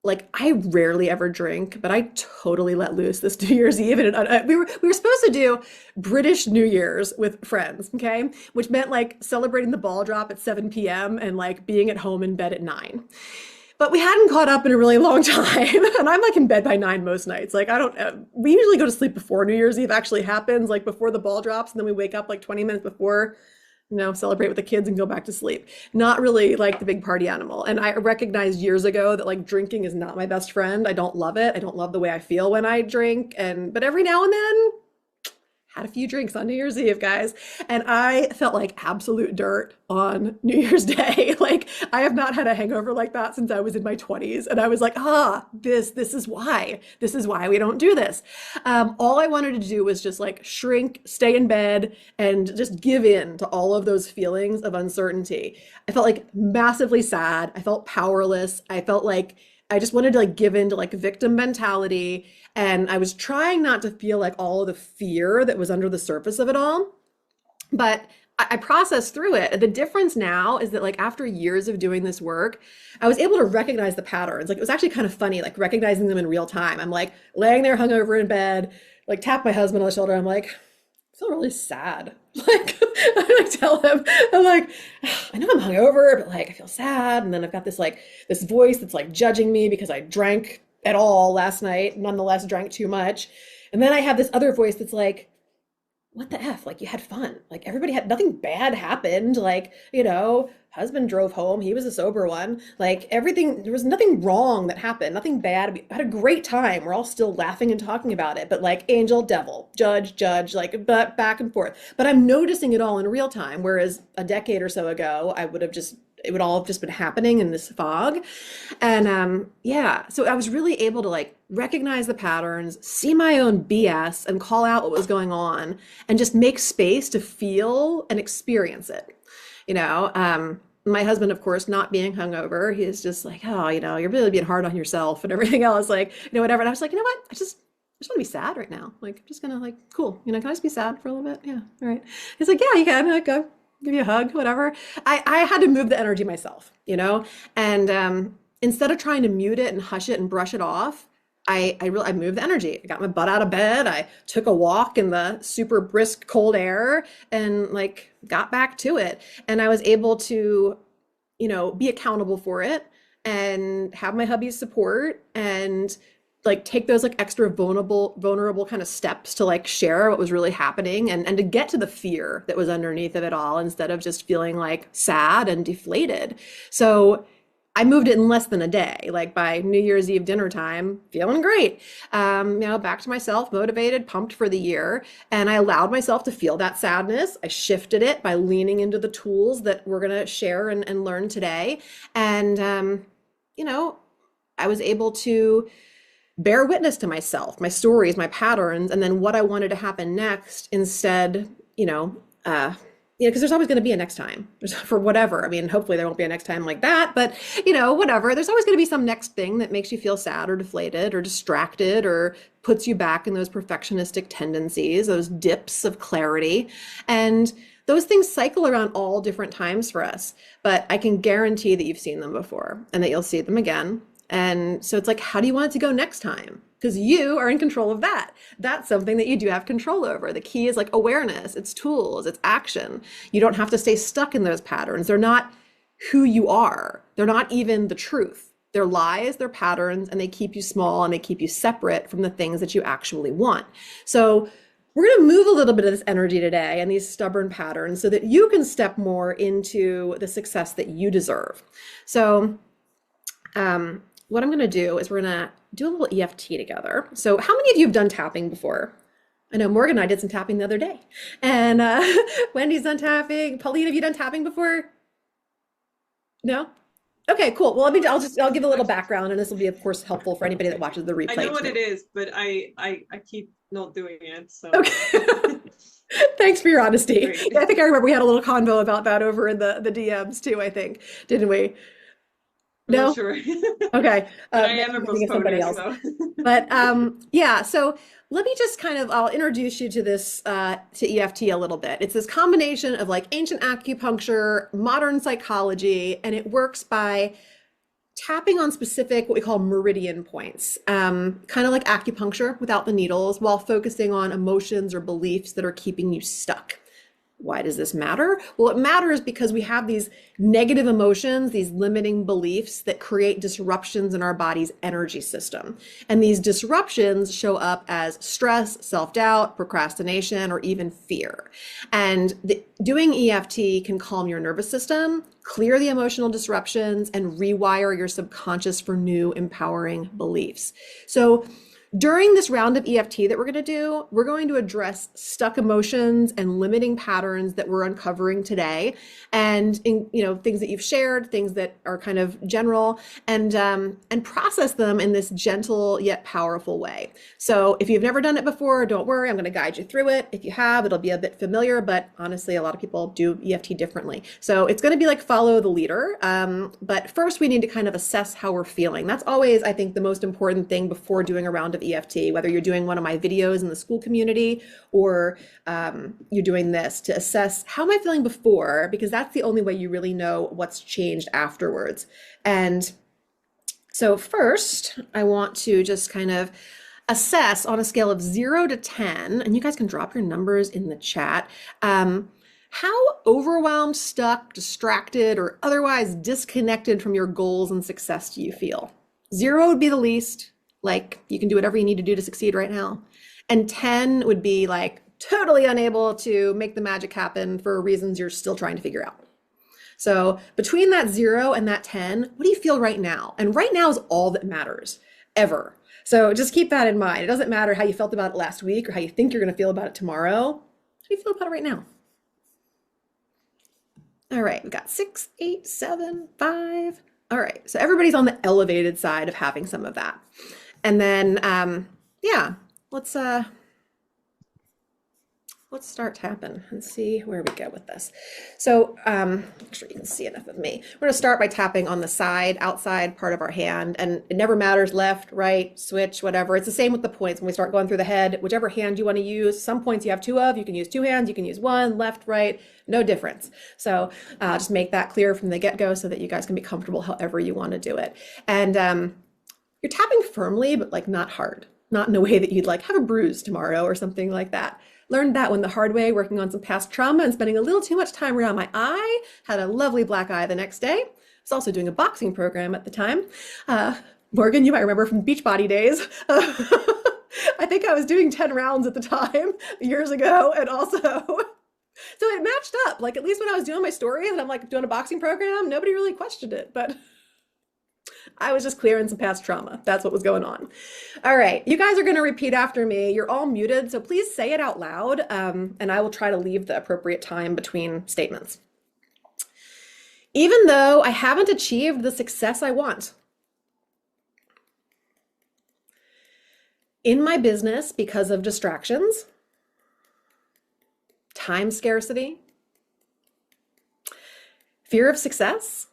like I rarely ever drink, but I totally let loose this New Year's Eve. And we were supposed to do British New Year's with friends, okay, which meant like celebrating the ball drop at 7 p.m. and like being at home in bed at 9. But we hadn't caught up in a really long time, and I'm like in bed by 9 most nights. Like I don't. We usually go to sleep before New Year's Eve actually happens, like before the ball drops, and then we wake up like 20 minutes before celebrate with the kids and go back to sleep. Not really like the big party animal. And I recognized years ago that like drinking is not my best friend. I don't love it. I don't love the way I feel when I drink. But every now and then, had a few drinks on New Year's Eve, guys, and I felt like absolute dirt on New Year's Day. Like I have not had a hangover like that since I was in my 20s, and I was like, this is why. This is why we don't do this. All I wanted to do was just like shrink, stay in bed, and just give in to all of those feelings of uncertainty. I felt like massively sad. I felt powerless. I felt like I just wanted to like give in to like victim mentality. And I was trying not to feel like all of the fear that was under the surface of it all. But I processed through it. The difference now is that like after years of doing this work, I was able to recognize the patterns. Like it was actually kind of funny, like recognizing them in real time. I'm like laying there hungover in bed, like tap my husband on the shoulder. I'm like, I feel really sad. Like I tell him, I'm like, I know I'm hungover, but like I feel sad. And then I've got this like this voice that's like judging me because I drank at all last night, nonetheless drank too much. And then I have this other voice that's like, what the F? Like you had fun. Like everybody had nothing bad happened. Like, husband drove home. He was a sober one. Like everything, there was nothing wrong that happened. Nothing bad. We had a great time. We're all still laughing and talking about it. But like angel, devil, judge, like but back and forth. But I'm noticing it all in real time. Whereas a decade or so ago, it would all have just been happening in this fog. And so I was really able to like recognize the patterns, see my own BS and call out what was going on and just make space to feel and experience it. My husband, of course, not being hungover, he's just like, oh, you're really being hard on yourself and everything else, like, whatever. And I was like, you know what? I just want to be sad right now. Like, I'm just gonna like, cool. Can I just be sad for a little bit? Yeah. All right. He's like, yeah, you can. Like, go. Give you a hug, whatever. I had to move the energy myself, and instead of trying to mute it and hush it and brush it off, I moved the energy. I got my butt out of bed. I took a walk in the super brisk cold air and like got back to it. And I was able to, be accountable for it and have my hubby's support and like take those like extra vulnerable kind of steps to like share what was really happening and to get to the fear that was underneath of it all instead of just feeling like sad and deflated. So I moved it in less than a day. Like by New Year's Eve dinner time, feeling great. Back to myself, motivated, pumped for the year. And I allowed myself to feel that sadness. I shifted it by leaning into the tools that we're going to share and learn today. And, I was able to bear witness to myself, my stories, my patterns, and then what I wanted to happen next instead, because there's always going to be a next time for whatever. I mean, hopefully there won't be a next time like that, but whatever. There's always going to be some next thing that makes you feel sad or deflated or distracted or puts you back in those perfectionistic tendencies, those dips of clarity. And those things cycle around all different times for us, but I can guarantee that you've seen them before and that you'll see them again. And so it's like, how do you want it to go next time? Because you are in control of that. That's something that you do have control over. The key is like awareness, it's tools, it's action. You don't have to stay stuck in those patterns. They're not who you are. They're not even the truth. They're lies, they're patterns, and they keep you small and they keep you separate from the things that you actually want. So we're going to move a little bit of this energy today and these stubborn patterns so that you can step more into the success that you deserve. So, what I'm going to do is we're going to do a little EFT together. So how many of you have done tapping before? I know Morgan and I did some tapping the other day. And Wendy's done tapping. Pauline, have you done tapping before? No? Okay, cool. Well, I'll give a little background, and this will be, of course, helpful for anybody that watches the replay. I know what it is, but I keep not doing it. So okay. Thanks for your honesty. Yeah, I think I remember we had a little convo about that over in the DMs too, I think. Didn't we? No? Sure. Okay. I am a postponer, so. But so let me just I'll introduce you to this, to EFT a little bit. It's this combination of like ancient acupuncture, modern psychology, and it works by tapping on specific, what we call meridian points, kind of like acupuncture without the needles, while focusing on emotions or beliefs that are keeping you stuck. Why does this matter? Well, it matters because we have these negative emotions, these limiting beliefs that create disruptions in our body's energy system. And these disruptions show up as stress, self-doubt, procrastination, or even fear. And doing EFT can calm your nervous system, clear the emotional disruptions, and rewire your subconscious for new empowering beliefs. So during this round of EFT that we're going to do, we're going to address stuck emotions and limiting patterns that we're uncovering today, and things that you've shared, things that are kind of general, and process them in this gentle yet powerful way. So if you've never done it before, don't worry, I'm going to guide you through it. If you have, it'll be a bit familiar, but honestly, a lot of people do EFT differently. So it's going to be like follow the leader. But first, we need to kind of assess how we're feeling. That's always, I think, the most important thing before doing a round of EFT, whether you're doing one of my videos in the school community or you're doing this, to assess how am I feeling before, because that's the only way you really know what's changed afterwards. And so first, I want to just kind of assess on a scale of 0 to 10, and you guys can drop your numbers in the chat, how overwhelmed, stuck, distracted, or otherwise disconnected from your goals and success do you feel? 0 would be the least, like you can do whatever you need to do to succeed right now. And 10 would be like totally unable to make the magic happen for reasons you're still trying to figure out. So between that 0 and that 10, what do you feel right now? And right now is all that matters, ever. So just keep that in mind. It doesn't matter how you felt about it last week or how you think you're going to feel about it tomorrow. How do you feel about it right now? All right, we've got 6, 8, 7, 5. All right, so everybody's on the elevated side of having some of that. And then, yeah, let's start tapping and see where we go with this. So make sure you can see enough of me. We're going to start by tapping on the side, outside part of our hand, and it never matters left, right, switch, whatever. It's the same with the points when we start going through the head. Whichever hand you want to use, some points you have 2 of, you can use 2 hands, you can use 1, left, right, no difference. So just make that clear from the get-go so that you guys can be comfortable however you want to do it. And you're tapping firmly, but like not hard, not in a way that you'd like have a bruise tomorrow or something like that. Learned that one the hard way, working on some past trauma and spending a little too much time around my eye. Had a lovely black eye the next day. I was also doing a boxing program at the time. Morgan, you might remember from Beachbody days. I think I was doing 10 rounds at the time, years ago, and also, so it matched up. Like, at least when I was doing my story and I'm like doing a boxing program, nobody really questioned it, but I was just clearing some past trauma. That's what was going on. All right, you guys are going to repeat after me. You're all muted, so please say it out loud, and I will try to leave the appropriate time between statements. Even though I haven't achieved the success I want in my business because of distractions, time scarcity, fear of success,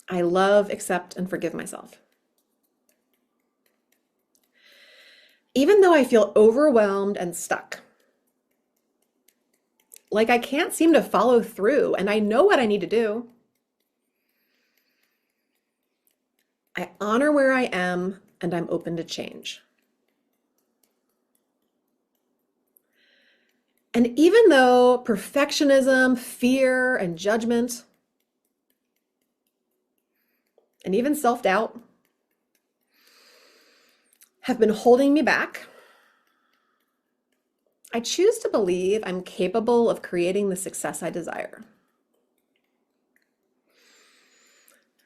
I love, accept, and forgive myself. Even though I feel overwhelmed and stuck, like I can't seem to follow through and I know what I need to do, I honor where I am and I'm open to change. And even though perfectionism, fear, and judgment, and even self-doubt have been holding me back, I choose to believe I'm capable of creating the success I desire.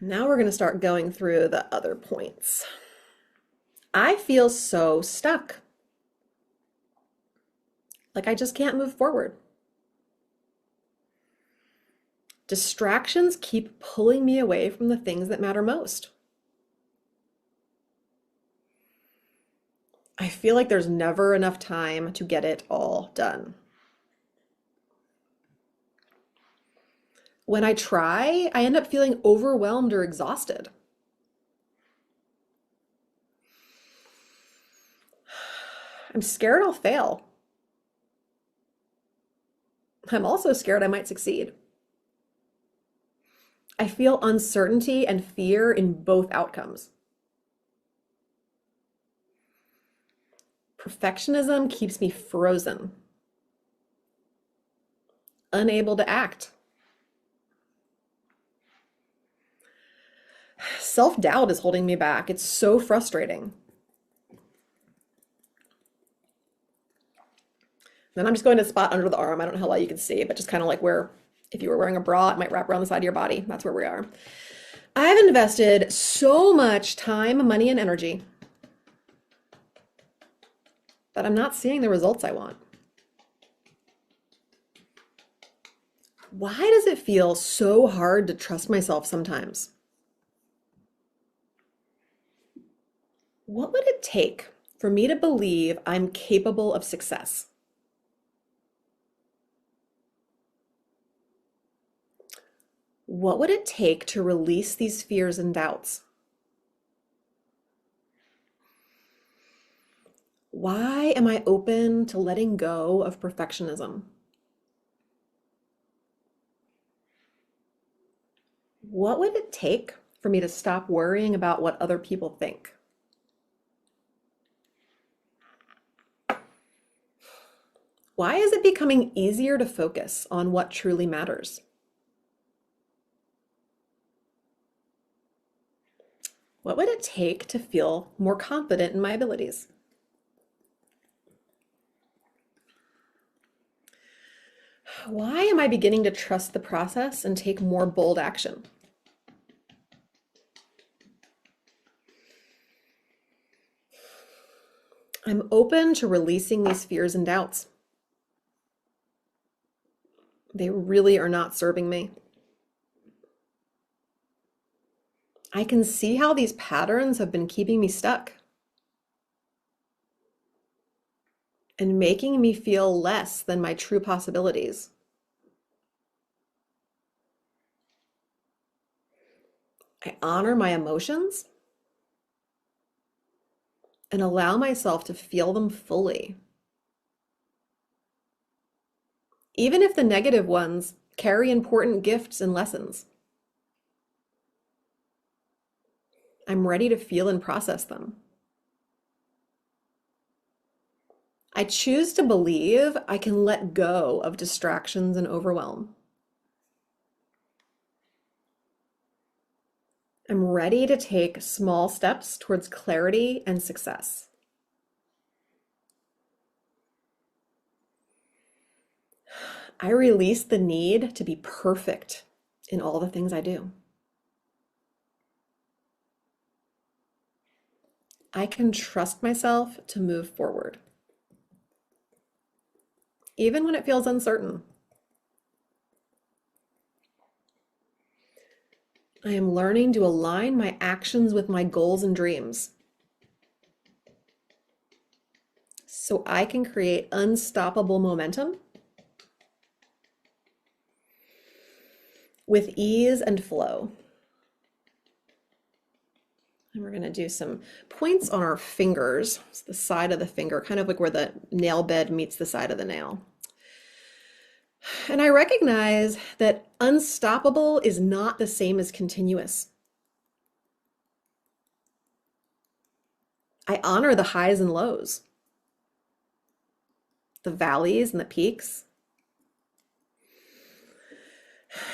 Now we're going to start going through the other points. I feel so stuck. Like I just can't move forward. Distractions keep pulling me away from the things that matter most. I feel like there's never enough time to get it all done. When I try, I end up feeling overwhelmed or exhausted. I'm scared I'll fail. I'm also scared I might succeed. I feel uncertainty and fear in both outcomes. Perfectionism keeps me frozen. unable to act. Self-doubt is holding me back. It's so frustrating. Then I'm just going to spot under the arm. I don't know how well you can see, but just kind of like where, if you were wearing a bra, it might wrap around the side of your body. That's where we are. I've invested so much time, money, and energy, but I'm not seeing the results I want. Why does it feel so hard to trust myself sometimes? What would it take for me to believe I'm capable of success? What would it take to release these fears and doubts? Why am I open to letting go of perfectionism? What would it take for me to stop worrying about what other people think? Why is it becoming easier to focus on what truly matters? What would it take to feel more confident in my abilities? Why am I beginning to trust the process and take more bold action? I'm open to releasing these fears and doubts. They really are not serving me. I can see how these patterns have been keeping me stuck and making me feel less than my true possibilities. I honor my emotions and allow myself to feel them fully. Even if the negative ones carry important gifts and lessons. I'm ready to feel and process them. I choose to believe I can let go of distractions and overwhelm. I'm ready to take small steps towards clarity and success. I release the need to be perfect in all the things I do. I can trust myself to move forward, even when it feels uncertain. I am learning to align my actions with my goals and dreams so I can create unstoppable momentum with ease and flow. And we're going to do some points on our fingers. It's the side of the finger, kind of like where the nail bed meets the side of the nail. And I recognize that unstoppable is not the same as continuous. I honor the highs and lows, the valleys and the peaks,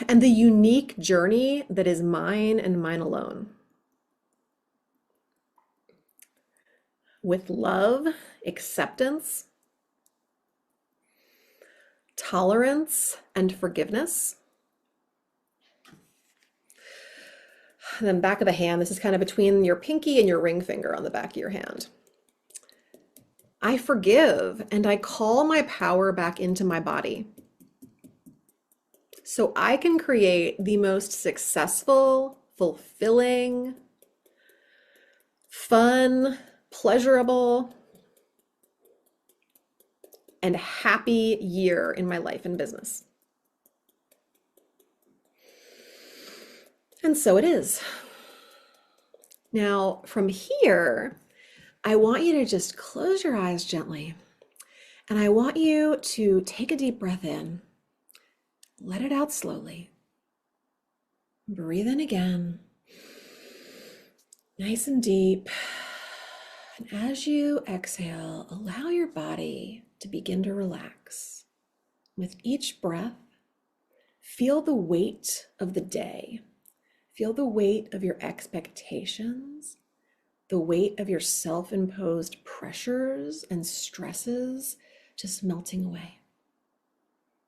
and the unique journey that is mine and mine alone. With love, acceptance, tolerance, and forgiveness. And then back of the hand, this is kind of between your pinky and your ring finger on the back of your hand. I forgive and I call my power back into my body so I can create the most successful, fulfilling, fun, pleasurable, and happy year in my life and business. And so it is. Now, from here, I want you to just close your eyes gently. And I want you to take a deep breath in. Let it out slowly. Breathe in again. Nice and deep. And as you exhale, allow your body to begin to relax. With each breath, Feel the weight of the day. Feel the weight of your expectations, the weight of your self-imposed pressures and stresses just melting away.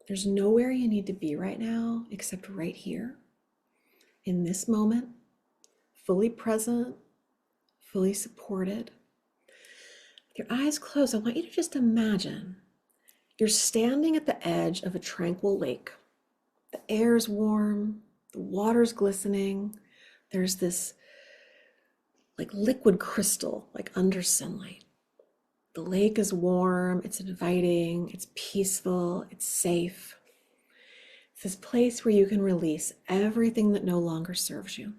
There's nowhere you need to be right now except right here, in this moment, fully present, fully supported. With your eyes closed, I want you to just imagine you're standing at the edge of a tranquil lake. The air's warm, the water's glistening. There's this like liquid crystal, like under sunlight. The lake is warm, it's inviting, it's peaceful, it's safe. It's this place where you can release everything that no longer serves you.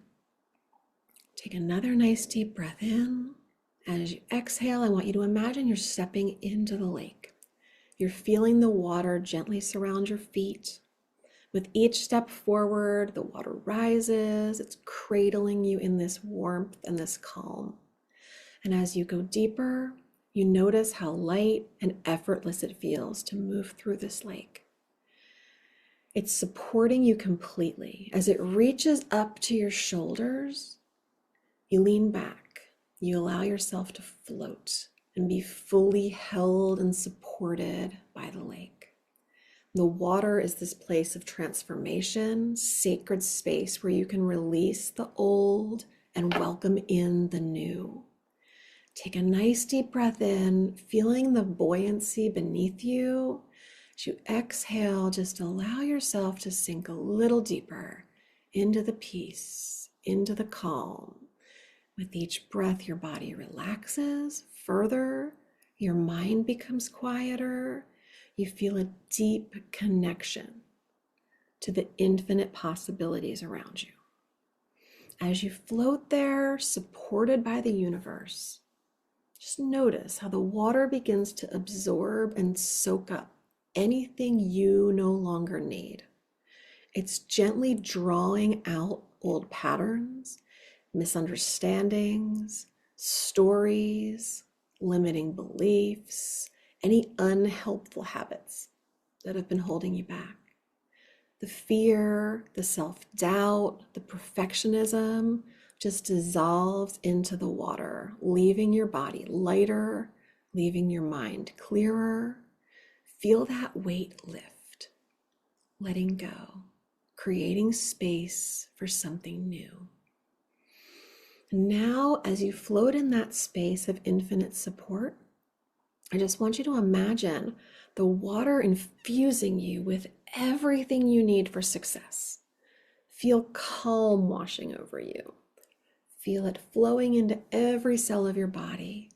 Take another nice deep breath in. And as you exhale, I want you to imagine you're stepping into the lake. You're feeling the water gently surround your feet. With each step forward, the water rises. It's cradling you in this warmth and this calm. And as you go deeper, you notice how light and effortless it feels to move through this lake. It's supporting you completely. As it reaches up to your shoulders, you lean back. You allow yourself to float and be fully held and supported by the lake. The water is this place of transformation, sacred space where you can release the old and welcome in the new. Take a nice deep breath in, feeling the buoyancy beneath you. As you exhale, just allow yourself to sink a little deeper into the peace, into the calm. With each breath, your body relaxes further, your mind becomes quieter. You feel a deep connection to the infinite possibilities around you. As you float there, supported by the universe, just notice how the water begins to absorb and soak up anything you no longer need. It's gently drawing out old patterns, misunderstandings, stories, limiting beliefs, any unhelpful habits that have been holding you back. The fear, the self-doubt, the perfectionism just dissolves into the water, leaving your body lighter, leaving your mind clearer. Feel that weight lift, letting go, creating space for something new. Now, as you float in that space of infinite support, I just want you to imagine the water infusing you with everything you need for success. Feel calm washing over you. Feel it flowing into every cell of your body.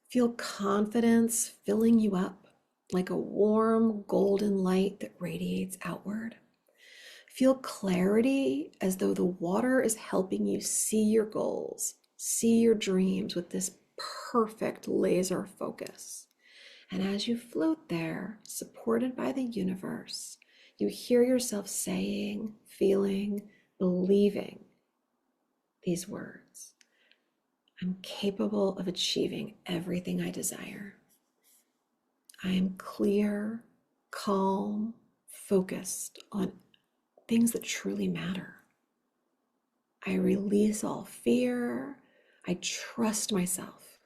Feel confidence filling you up like a warm golden light that radiates outward. Feel clarity as though the water is helping you see your goals, see your dreams with this perfect laser focus. And as you float there, supported by the universe, you hear yourself saying, feeling, believing these words. I'm capable of achieving everything I desire. I am clear, calm, focused on things that truly matter. I release all fear. I trust myself.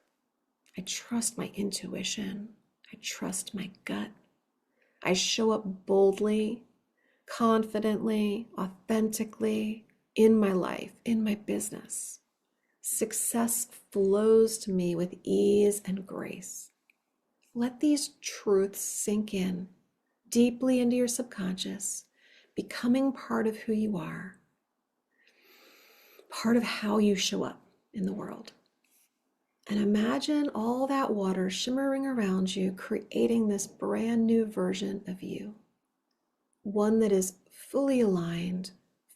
I trust my intuition. I trust my gut. I show up boldly, confidently, authentically in my life, in my business. Success flows to me with ease and grace. Let these truths sink in deeply into your subconscious, becoming part of who you are, part of how you show up in the world. And imagine all that water shimmering around you, creating this brand new version of you. One that is fully aligned,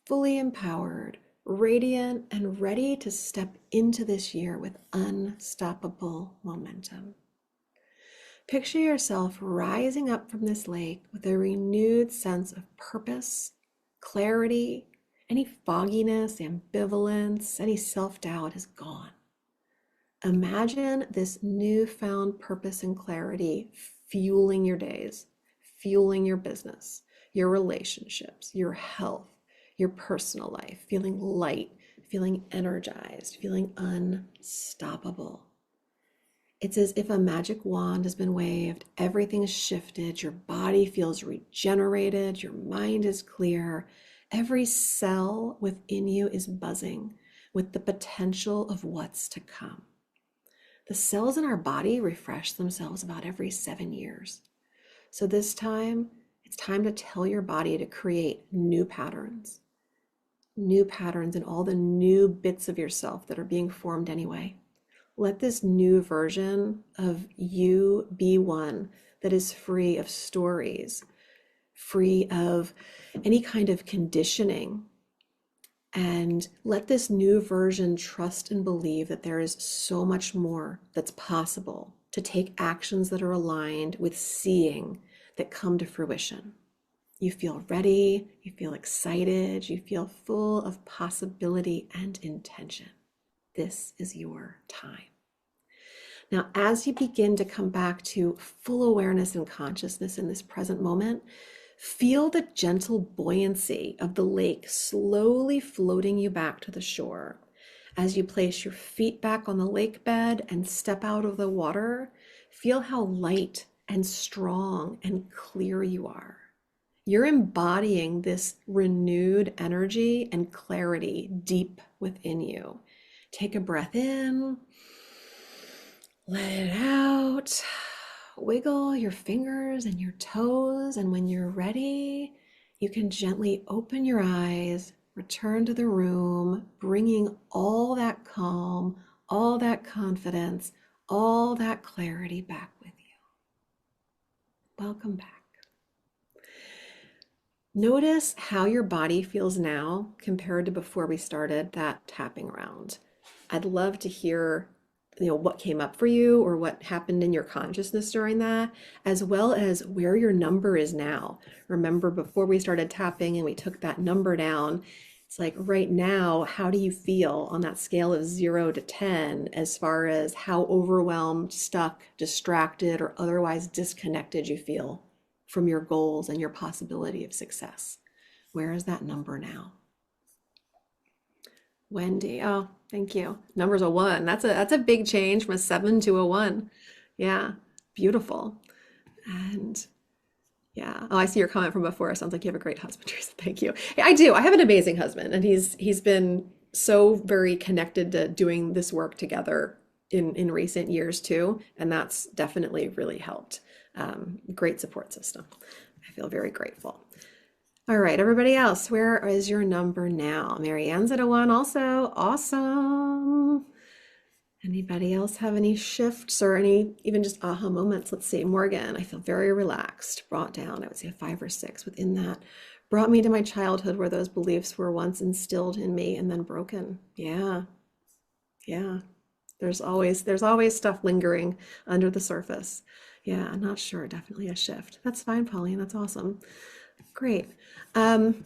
fully empowered, radiant, and ready to step into this year with unstoppable momentum. Picture yourself rising up from this lake with a renewed sense of purpose, clarity. Any fogginess, ambivalence, any self-doubt is gone. Imagine this newfound purpose and clarity fueling your days, fueling your business. your relationships, your health, your personal life, feeling light, feeling energized, feeling unstoppable. It's as if a magic wand has been waved, everything is shifted, your body feels regenerated, your mind is clear, every cell within you is buzzing with the potential of what's to come. The cells in our body refresh themselves about every 7 years. So this time, it's time to tell your body to create new patterns and all the new bits of yourself that are being formed anyway. Let this new version of you be one that is free of stories, free of any kind of conditioning. And let this new version trust and believe that there is so much more that's possible to take actions that are aligned with seeing that come to fruition. You feel ready, you feel excited, you feel full of possibility and intention. This is your time. Now, as you begin to come back to full awareness and consciousness in this present moment, feel the gentle buoyancy of the lake slowly floating you back to the shore. As you place your feet back on the lake bed and step out of the water, feel how light and strong and clear you are. You're embodying this renewed energy and clarity deep within you. Take a breath in. Let it out. Wiggle your fingers and your toes, and when you're ready, you can gently open your eyes, return to the room, bringing all that calm, all that confidence, all that clarity back with you. Welcome back. Notice how your body feels now compared to before we started that tapping round. I'd love to hear what came up for you or what happened in your consciousness during that, as well as where your number is now. Remember, before we started tapping and we took that number down, it's like right now, how do you feel on that scale of 0 to 10 as far as how overwhelmed, stuck, distracted, or otherwise disconnected you feel from your goals and your possibility of success? Where is that number now? Wendy, oh, thank you. Number's a 1. That's a big change from a 7 to a 1. Yeah, beautiful. And yeah, oh, I see your comment from before. Sounds like you have a great husband, Teresa. Thank you. Yeah, I do. I have an amazing husband, and he's been so very connected to doing this work together in recent years too, and that's definitely really helped. Great support system. I feel very grateful. All right, everybody else, where is your number now? Marianne's at a 1 also. Awesome. Anybody else have any shifts or any even just aha moments? Let's see. Morgan, I feel very relaxed, brought down. I would say a 5 or 6 within that. Brought me to my childhood where those beliefs were once instilled in me and then broken. Yeah. Yeah. There's always stuff lingering under the surface. Yeah, I'm not sure. Definitely a shift. That's fine, Pauline. That's awesome. Great.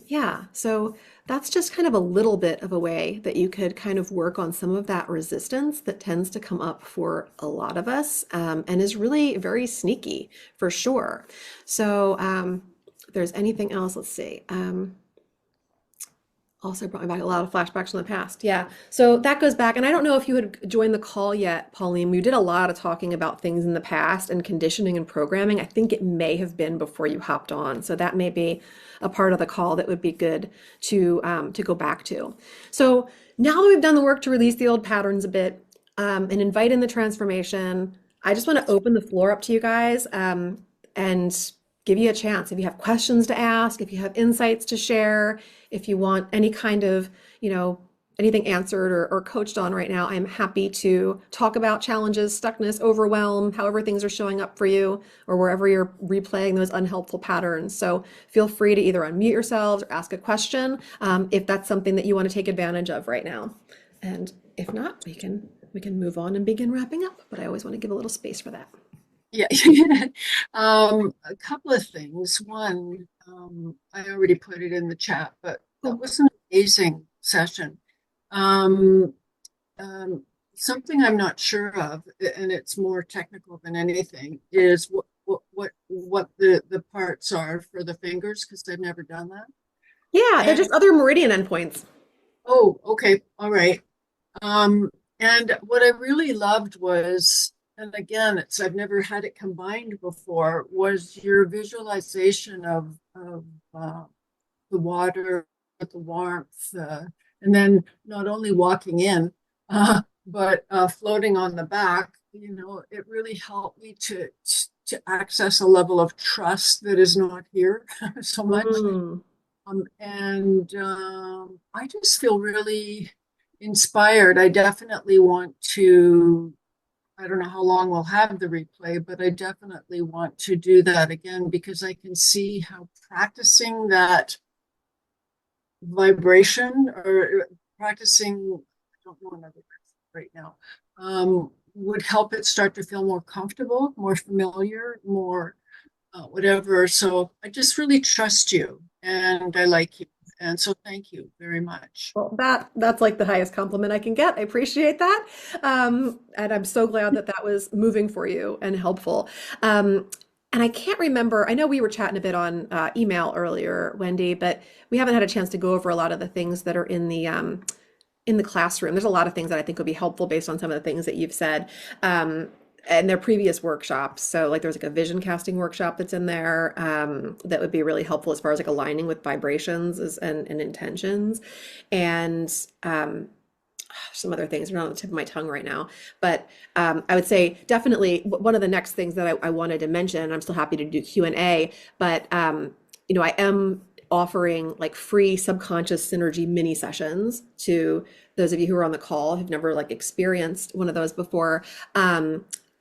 Yeah, so that's just kind of a little bit of a way that you could kind of work on some of that resistance that tends to come up for a lot of us, and is really very sneaky for sure. So if there's anything else, let's see. Also brought me back a lot of flashbacks from the past. Yeah, so that goes back, and I don't know if you had joined the call yet, Pauline. We did a lot of talking about things in the past and conditioning and programming. I think it may have been before you hopped on, so that may be a part of the call that would be good to go back to. So now that we've done the work to release the old patterns a bit and invite in the transformation, I just want to open the floor up to you guys and give you a chance. If you have questions to ask, if you have insights to share, if you want any kind of, anything answered or coached on right now, I'm happy to talk about challenges, stuckness, overwhelm, however things are showing up for you, or wherever you're replaying those unhelpful patterns. So feel free to either unmute yourselves or ask a question if that's something that you want to take advantage of right now. And if not, we can move on and begin wrapping up. But I always want to give a little space for that. Yeah, a couple of things. One, I already put it in the chat, but that was an amazing session. Something I'm not sure of, and it's more technical than anything, is what what the parts are for the fingers because I've never done that. Yeah, they're And just other meridian endpoints. oh, okay, all right. Um, and what I really loved was, and again, it's I've never had it combined before, was your visualization of the water, the warmth, and then not only walking in, but floating on the back. You know, it really helped me to access a level of trust that is not here so much. Mm. And I just feel really inspired. I definitely want to, I don't know how long we'll have the replay, but I definitely want to do that again because I can see how practicing that vibration or practicing, I don't know another word right now, would help it start to feel more comfortable, more familiar, more whatever. So I just really trust you and I like you. And so thank you very much. Well, that's like the highest compliment I can get. I appreciate that. And I'm so glad that that was moving for you and helpful. And I can't remember, I know we were chatting a bit on email earlier, Wendy, but we haven't had a chance to go over a lot of the things that are in the classroom. There's a lot of things that I think would be helpful based on some of the things that you've said. And their previous workshops. So like there's like a vision casting workshop that's in there that would be really helpful as far as like aligning with vibrations and intentions. And some other things are not on the tip of my tongue right now. But I would say definitely one of the next things that I wanted to mention, I'm still happy to do Q&A, but I am offering like free subconscious synergy mini sessions to those of you who are on the call who've never like experienced one of those before.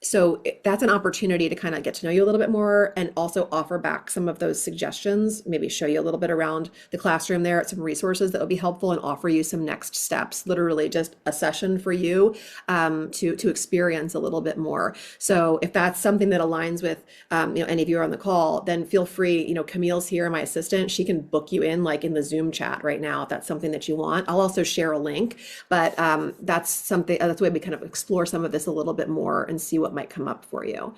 So that's an opportunity to kind of get to know you a little bit more and also offer back some of those suggestions, maybe show you a little bit around the classroom there, some resources that will be helpful and offer you some next steps, literally just a session for you to experience a little bit more. So if that's something that aligns with any of you are on the call, then feel free, Camille's here, my assistant, she can book you in like in the Zoom chat right now if that's something that you want. I'll also share a link, but that's the way we kind of explore some of this a little bit more and see what might come up for you.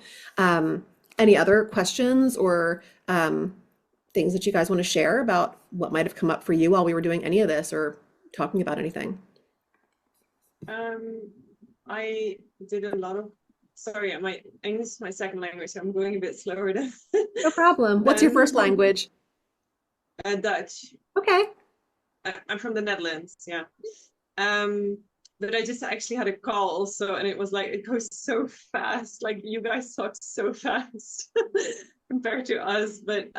Any other questions or things that you guys want to share about what might have come up for you while we were doing any of this or talking about anything? I did a lot of, sorry, my English is my second language, so I'm going a bit slower than No problem. What's your first language? Dutch. Okay. I'm from the Netherlands, yeah. But I just actually had a call also, and it was like it goes so fast. Like you guys talk so fast compared to us. But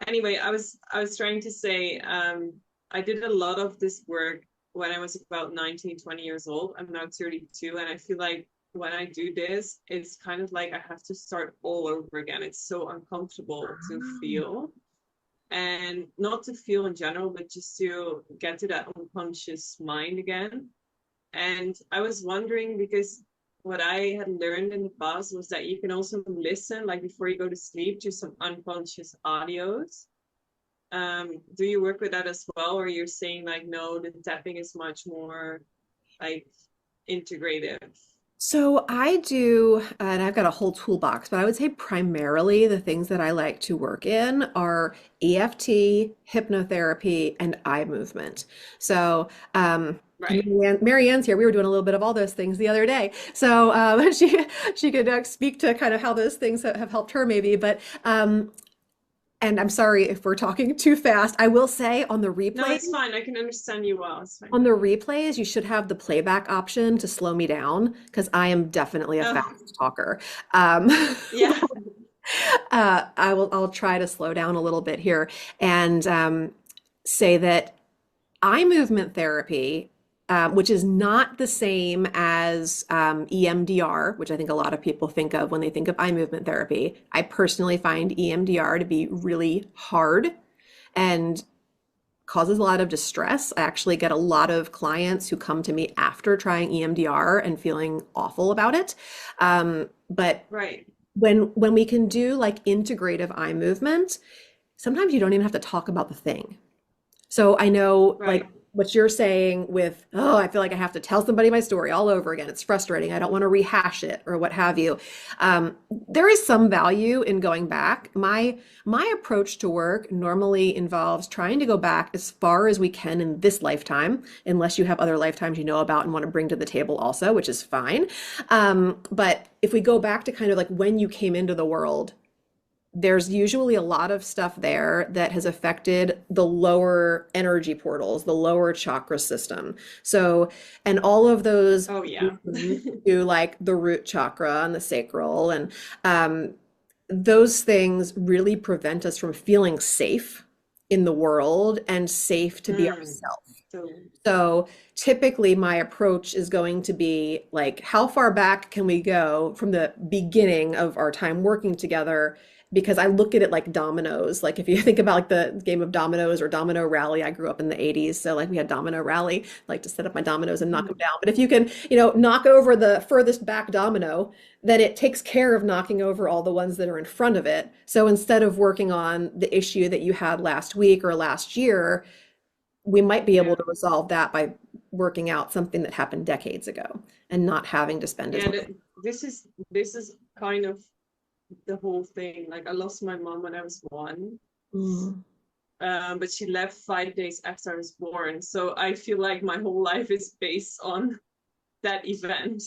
anyway, I was trying to say I did a lot of this work when I was about 19, 20 years old. I'm now 32, and I feel like when I do this, it's kind of like I have to start all over again. It's so uncomfortable to feel. And not to feel in general, but just to get to that unconscious mind again. And I was wondering because what I had learned in the past was that you can also listen, like before you go to sleep, to some unconscious audios. Do you work with that as well, or you're saying like no, the tapping is much more like integrative? So I do, and I've got a whole toolbox, but I would say primarily the things that I like to work in are EFT, hypnotherapy, and eye movement. So Right. Marianne's here. We were doing a little bit of all those things the other day. So she could speak to kind of how those things have helped her maybe. But and I'm sorry if we're talking too fast. I will say on the No, replay. it's fine. I can understand you well. It's fine. On the replays, you should have the playback option to slow me down because I am definitely a Oh, fast talker. yeah. I'll try to slow down a little bit here and say that eye movement therapy, which is not the same as EMDR, which I think a lot of people think of when they think of eye movement therapy. I personally find EMDR to be really hard and causes a lot of distress. I actually get a lot of clients who come to me after trying EMDR and feeling awful about it. But Right. when we can do like integrative eye movement, sometimes you don't even have to talk about the thing. So I know like Right. what you're saying with, oh, I feel like I have to tell somebody my story all over again. It's frustrating. I don't want to rehash it or what have you. There is some value in going back. My approach to work normally involves trying to go back as far as we can in this lifetime, unless you have other lifetimes you know about and want to bring to the table also, which is fine. But if we go back to kind of like when you came into the world, there's usually a lot of stuff there that has affected the lower energy portals, the lower chakra system. So, and all of those Oh yeah. to like the root chakra and the sacral, and those things really prevent us from feeling safe in the world and safe to be Mm. ourselves. So So typically my approach is going to be like, how far back can we go from the beginning of our time working together? Because I look at it like dominoes. Like if you think about like the game of dominoes or domino rally, I grew up in the 80s. So like we had domino rally, like to set up my dominoes and knock them down. But if you can, knock over the furthest back domino, then it takes care of knocking over all the ones that are in front of it. So instead of working on the issue that you had last week or last year, we might be able yeah. to resolve that by working out something that happened decades ago and not having to spend as Yeah, much. this is kind of the whole thing. Like I lost my mom when I was 1. Mm. But she left 5 days after I was born. So I feel like my whole life is based on that event.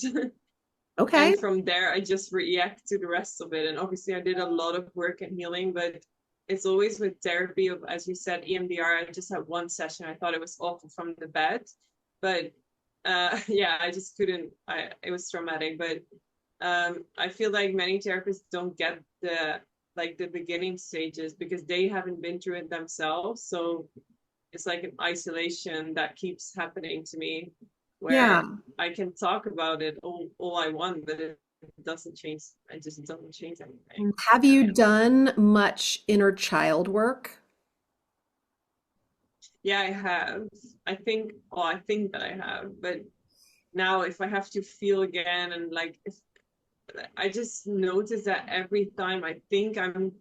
Okay. And from there, I just react to the rest of it. And obviously, I did a lot of work and healing, but it's always with therapy of, as you said, EMDR. I just had one session. I thought it was awful from the bed, but yeah, I just couldn't. It was traumatic. But I feel like many therapists don't get the beginning stages because they haven't been through it themselves. So it's like an isolation that keeps happening to me Yeah. where I can talk about it all I want, but it doesn't change. It just doesn't change anything. Have you done much inner child work? Yeah, I have. I think that I have, but now if I have to feel again and like if I just notice that every time I think I'm,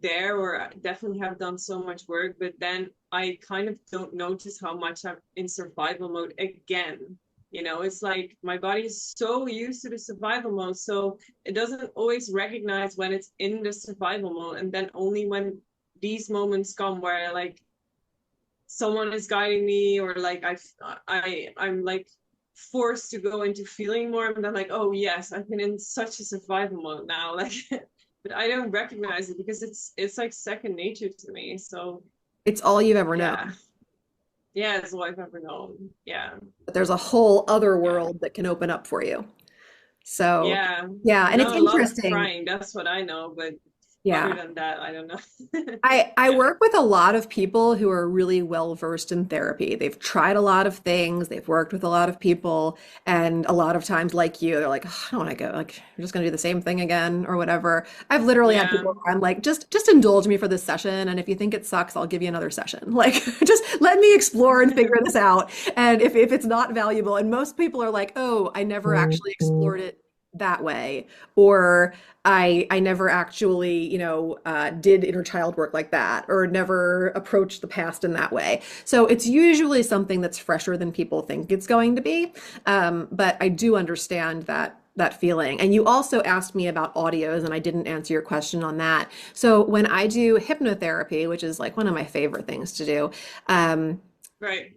there or I definitely have done so much work, but then I kind of don't notice how much I'm in survival mode again. It's like my body is so used to the survival mode, so it doesn't always recognize when it's in the survival mode, and then only when these moments come where like someone is guiding me or like I'm like forced to go into feeling more and then like, oh yes, I've been in such a survival mode now, like but I don't recognize it because it's like second nature to me. So It's all you've ever yeah, known. yeah, it's all I've ever known. Yeah, But there's a whole other yeah, world that can open up for you. So, yeah. yeah, I and it's know a lot of interesting. crying, that's what I know, but other Yeah. than that I don't know. I Yeah, work with a lot of people who are really well versed in therapy. They've tried a lot of things, they've worked with a lot of people, and a lot of times, like you, they're like, "Oh, I don't want to go. Like, you're just going to do the same thing again or whatever." I've literally had yeah, people where I'm like, just indulge me for this session, and if you think it sucks, I'll give you another session. Like, just let me explore and figure this out. And if it's not valuable, and most people are like, "Oh, I never actually explored it that way," or I never actually, did inner child work like that, or never approached the past in that way. So it's usually something that's fresher than people think it's going to be. But I do understand that feeling. And you also asked me about audios, and I didn't answer your question on that. So when I do hypnotherapy, which is like one of my favorite things to do, um, right.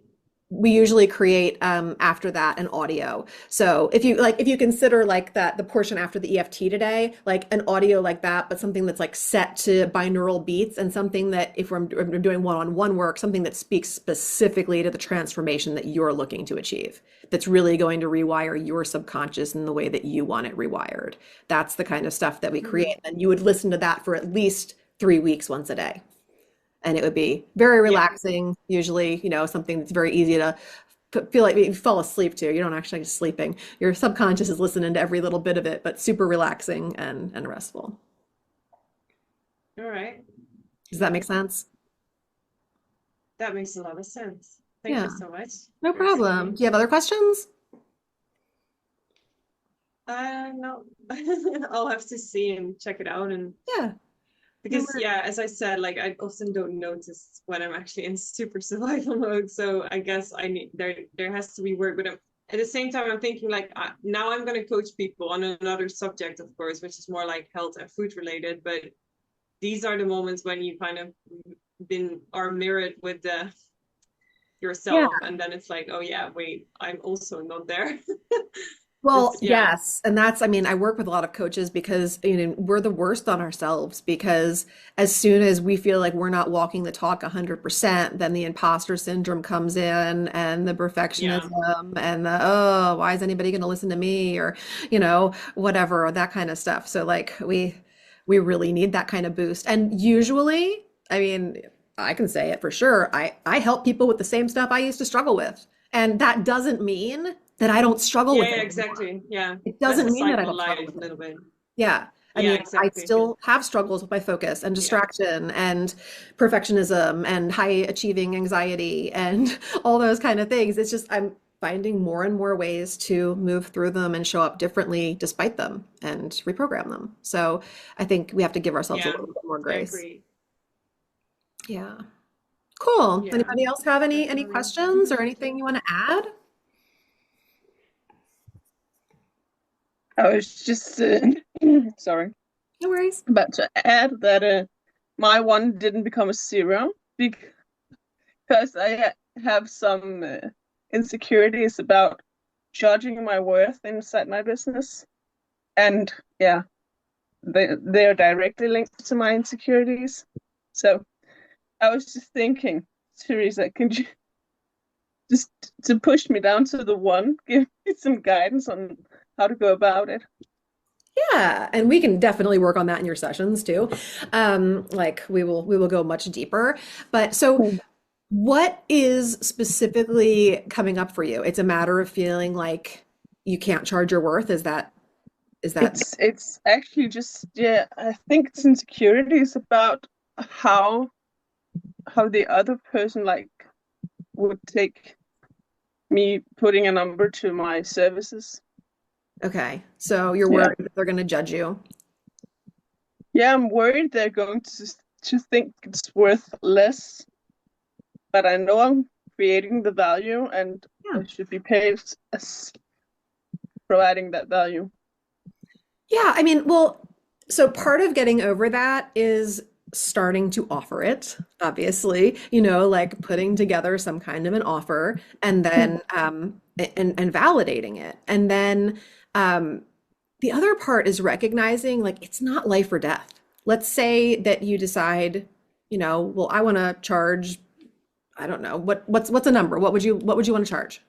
we usually create after that an audio. So if you consider like that the portion after the EFT today, like an audio like that, but something that's like set to binaural beats, and something that if we're doing one-on-one work, something that speaks specifically to the transformation that you're looking to achieve, that's really going to rewire your subconscious in the way that you want it rewired. That's the kind of stuff that we Mhm. create. And you would listen to that for at least 3 weeks once a day, and it would be very Yeah. relaxing, usually, something that's very easy to feel like you fall asleep to. You don't actually sleeping. Your subconscious is listening to every little bit of it, but super relaxing and restful. All right. Does that make sense? That makes a lot of sense. Thank Yeah, you so much no for problem. explaining. Do you have other questions? No, I'll have to see and check it out and Yeah. because yeah, as I said, like I often don't notice when I'm actually in super survival mode. So I guess I need there has to be work, but at the same time, I'm thinking like now I'm going to coach people on another subject, of course, which is more like health and food related. But these are the moments when you kind of are mirrored with the Yeah. yourself, and then it's like, oh yeah, wait, I'm also not there. Well, It's yeah, yes. And that's, I mean, I work with a lot of coaches because, you know, we're the worst on ourselves because as soon as we feel like we're not walking the talk 100%, then the imposter syndrome comes in and the yeah, perfectionism and the, oh, why is anybody going to listen to me or, you know, whatever, or that kind of stuff. So like we really need that kind of boost. And usually, I mean, I can say it for sure. I help people with the same stuff I used to struggle with. And that doesn't mean that I don't struggle with yeah, it anymore. exactly, yeah. It That's a doesn't mean that I cycle don't struggle life with a it. little bit. Yeah. I Yeah, mean, I exactly. still have struggles with my focus and Yeah, distraction and perfectionism and high achieving anxiety and all those kind of things. It's just I'm finding more and more ways to move through them and show up differently despite them and reprogram them. So I think we have to give ourselves a yeah, little bit more I grace. agree. Yeah. Cool. Yeah, Anybody else have any definitely. questions or anything you want to add? I was just sorry, No worries. about to add that my one didn't become a zero because I have some insecurities about judging my worth inside my business, and yeah, they're directly linked to my insecurities. So I was just thinking, Teresa, could you just to push me down to the one, give me some guidance on how to go about it? Yeah, and we can definitely work on that in your sessions too. Like we will go much deeper. But so Hmm. what is specifically coming up for you? It's a matter of feeling like you can't charge your worth. Is that It's actually just, yeah, I think it's insecurities about how the other person like would take me putting a number to my services. okay? So you're Yeah. worried that they're going to judge you. Yeah, I'm worried they're going to think it's worth less, but I know I'm creating the value and Yeah. I should be paid as providing that value. Yeah, I mean, well, so part of getting over that is starting to offer it, obviously, you know, like putting together some kind of an offer and then and validating it. And then the other part is recognizing like it's not life or death. Let's say that you decide, you know, well, I want to charge, I don't know, what's a number? What would you want to charge?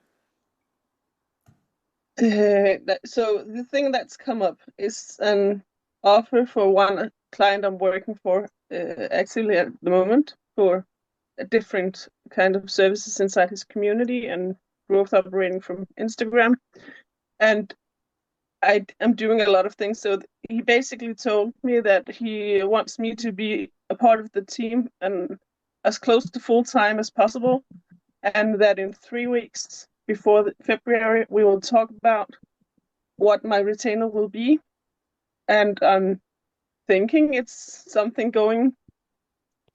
So the thing that's come up is an offer for one client I'm working for, actually at the moment, for a different kind of services inside his community and growth operating from Instagram. And I am doing a lot of things. So he basically told me that he wants me to be a part of the team and as close to full time as possible, and that in 3 weeks before February we will talk about what my retainer will be. And I'm thinking it's something going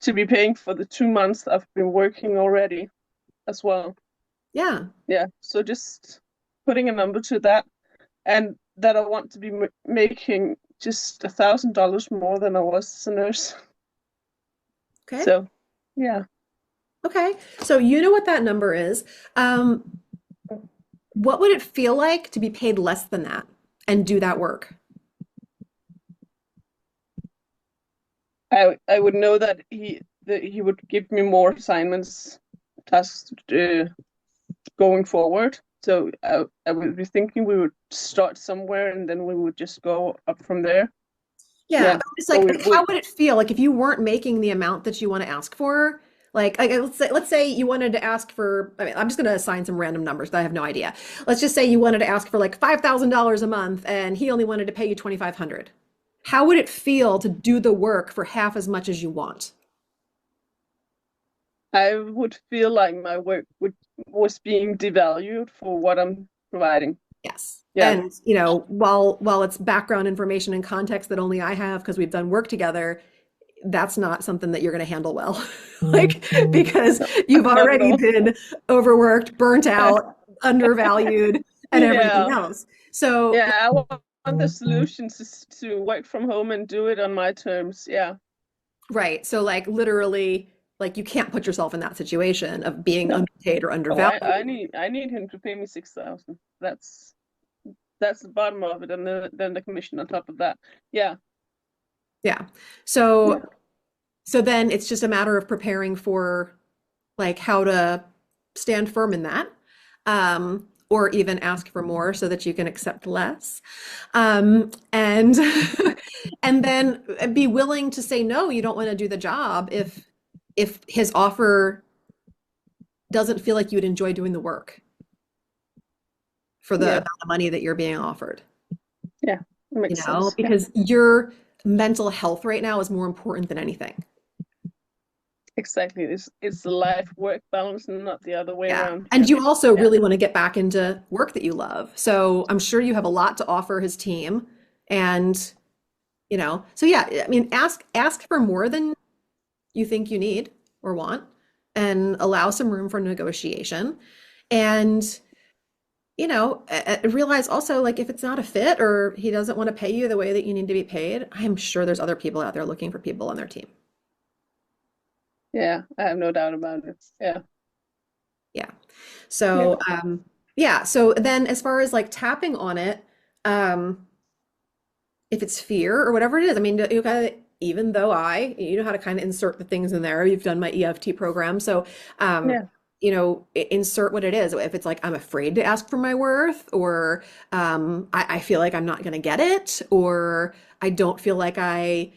to be paying for the 2 months I've been working already as well. Yeah. Yeah, so just putting a number to that, and that I want to be making just $1,000 more than I was as a nurse. Okay. So, yeah, Okay. So you know what that number is. What would it feel like to be paid less than that and do that work? I would know that he would give me more assignments, tasks going forward. So I would be thinking we would start somewhere and then we would just go up from there. Yeah, Yeah. but it's So like how would it feel like if you weren't making the amount that you want to ask for? Like let's say you wanted to ask for, I mean, I'm just going to assign some random numbers that I have no idea. Let's just say you wanted to ask for like $5,000 a month and he only wanted to pay you 2,500. How would it feel to do the work for half as much as you want? I would feel like my work was being devalued for what I'm providing. Yes. Yeah. And, you know, while it's background information and context that only I have because we've done work together, that's not something that you're going to handle well. Mm-hmm. Like, because you've Not at already all. been overworked, burnt out, undervalued, and everything Yeah. else. So, Yeah, I want the solutions to work from home and do it on my terms. Yeah. right. So, like, literally, like, you can't put yourself in that situation of being No. underpaid or Oh, undervalued. I need him to pay me 6,000. That's the bottom of it, and then the commission on top of that. Yeah. Yeah. So, so then it's just a matter of preparing for like how to stand firm in that, or even ask for more so that you can accept less. And and then be willing to say no, you don't want to do the job if his offer doesn't feel like you would enjoy doing the work for the Yeah. amount of money that you're being offered. Yeah. That You makes know, sense. Yeah. because your mental health right now is more important than anything. Exactly. It's the life-work balance and not the other way Yeah. around. And Yeah. you also Yeah. really want to get back into work that you love. So I'm sure you have a lot to offer his team. And, you know, so yeah, I mean, ask for more than you think you need or want and allow some room for negotiation. And, you know, realize also like if it's not a fit or he doesn't want to pay you the way that you need to be paid, I'm sure there's other people out there looking for people on their team. Yeah. I have no doubt about it. Yeah. Yeah. So, yeah. So then as far as like tapping on it, if it's fear or whatever it is, I mean, you gotta, even though you know how to kind of insert the things in there. You've done my EFT program. So, Yeah. you know, insert what it is. If it's like, I'm afraid to ask for my worth, or I feel like I'm not going to get it, or I don't feel like I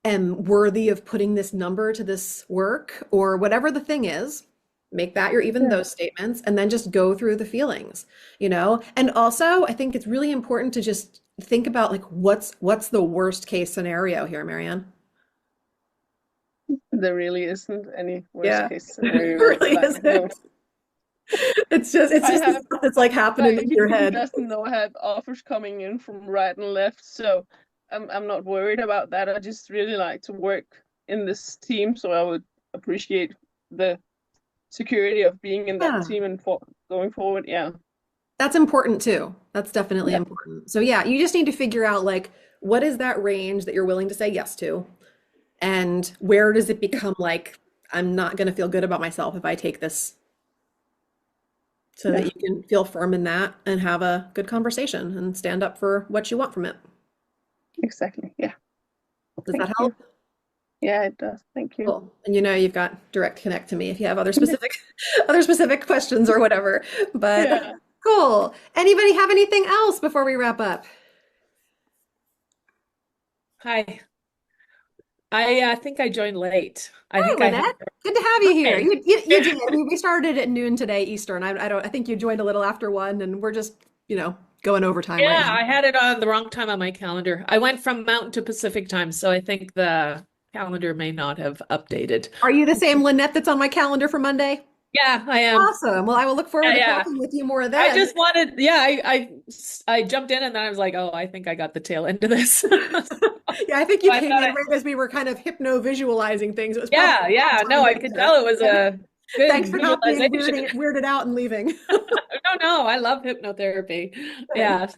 am worthy of putting this number to this work, or whatever the thing is, make that your even Yeah. those statements and then just go through the feelings, you know? And also, I think it's really important to just think about like what's the worst case scenario here, Marianne? There really isn't any worst Yeah. case It scenario. really Like, no. isn't. It's just I the have stuff that's like happening like in your he head. doesn't know I have offers coming in from right and left, so I'm not worried about that. I just really like to work in this team, so I would appreciate the security of being in that Yeah. team and going forward. Yeah. That's important too. That's definitely Yeah. important. So yeah, you just need to figure out like what is that range that you're willing to say yes to, and where does it become like I'm not going to feel good about myself if I take this, so that Yeah. you can feel firm in that and have a good conversation and stand up for what you want from it. Exactly. Yeah. Does Thank that help? you. Yeah, it does. Thank you. Cool. And you know you've got direct connect to me if you have other specific questions or whatever. But Yeah. cool. Anybody have anything else before we wrap up? Hi. I think I joined late. I Hi, think I Lynette. Good to have you here. Hi. You did. We started at noon today Eastern. I think you joined a little after 1, and we're just, you know, going overtime right Yeah, now. I had it on the wrong time on my calendar. I went from Mountain to Pacific time, so I think the calendar may not have updated. Are you the same Lynette that's on my calendar for Monday? Yeah, I am. Awesome. Well, I will look forward to Yeah. talking with you more I then. just wanted, I jumped in and then I was like, oh, I think I got the tail end of this. Yeah, I think you I came thought in right as we were kind of hypno-visualizing things. It was Yeah, probably yeah. time No, to I get could there. tell it was a good Thanks for not being visualization. weirded out and leaving. No, I love hypnotherapy. Yeah.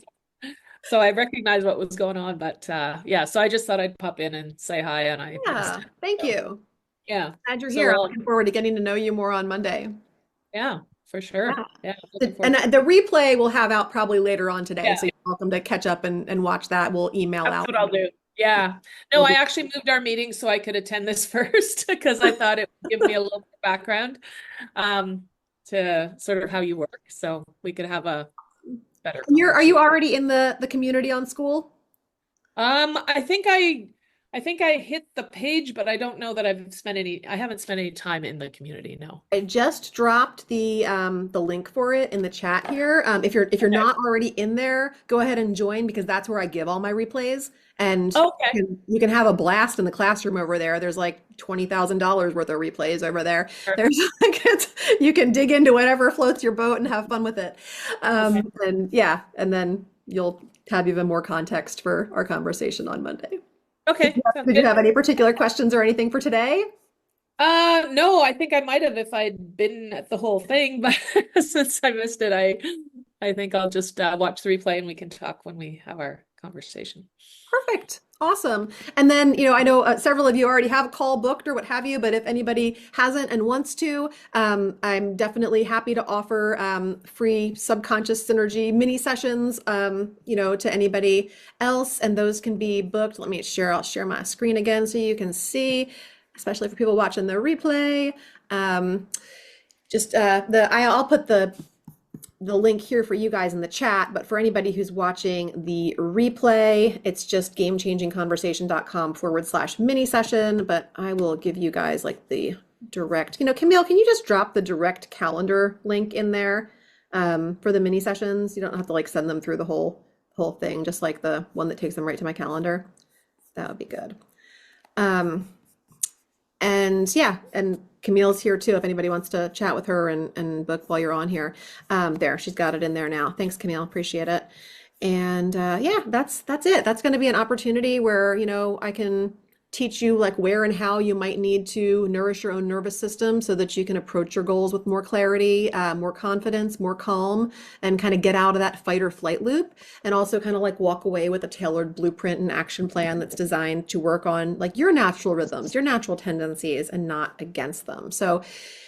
So I recognized what was going on, but yeah, so I just thought I'd pop in and say hi, and I Yeah, missed. thank you. Yeah. Glad you're So here. I'm looking forward to getting to know you more on Monday. yeah, for sure. Yeah. Yeah. looking forward to And the replay we'll have out probably later on today. Yeah. So you're welcome to catch up and watch that. We'll email That's out. what I'll do. Yeah. No, I actually moved our meeting so I could attend this first because I thought it would give me a little bit of background to sort of how you work. So we could have a better Are you conversation. already in the community on school? I think I hit the page, but I don't know that I haven't spent any time in the community, no. I just dropped the link for it in the chat here. If you're not already in there, go ahead and join because that's where I give all my replays. And Okay. you can have a blast in the classroom over there. There's like $20,000 worth of replays over there. Sure. There's you can dig into whatever floats your boat and have fun with it. And yeah, and then you'll have even more context for our conversation on Monday. Okay, sounds Did you good. have any particular questions or anything for today? No, I think I might have if I'd been at the whole thing, but since I missed it, I think I'll just watch the replay and we can talk when we have our conversation. Perfect. Awesome. And then, I know several of you already have a call booked or what have you, but if anybody hasn't and wants to, I'm definitely happy to offer free subconscious synergy mini sessions, to anybody else. And those can be booked. I'll share my screen again so you can see, especially for people watching the replay. I'll put the link here for you guys in the chat, but for anybody who's watching the replay, it's just gamechangingconversation.com/mini session. But I will give you guys like the direct, Camille, can you just drop the direct calendar link in there for the mini sessions? You don't have to like send them through the whole thing, just like the one that takes them right to my calendar. That would be good. And yeah, and Camille's here too, if anybody wants to chat with her and book while you're on here. There, she's got it in there now. Thanks, Camille. Appreciate it. And yeah, that's it. That's going to be an opportunity where, I can teach you like where and how you might need to nourish your own nervous system so that you can approach your goals with more clarity, more confidence, more calm, and kind of get out of that fight or flight loop. And also kind of like walk away with a tailored blueprint and action plan that's designed to work on like your natural rhythms, your natural tendencies, and not against them. So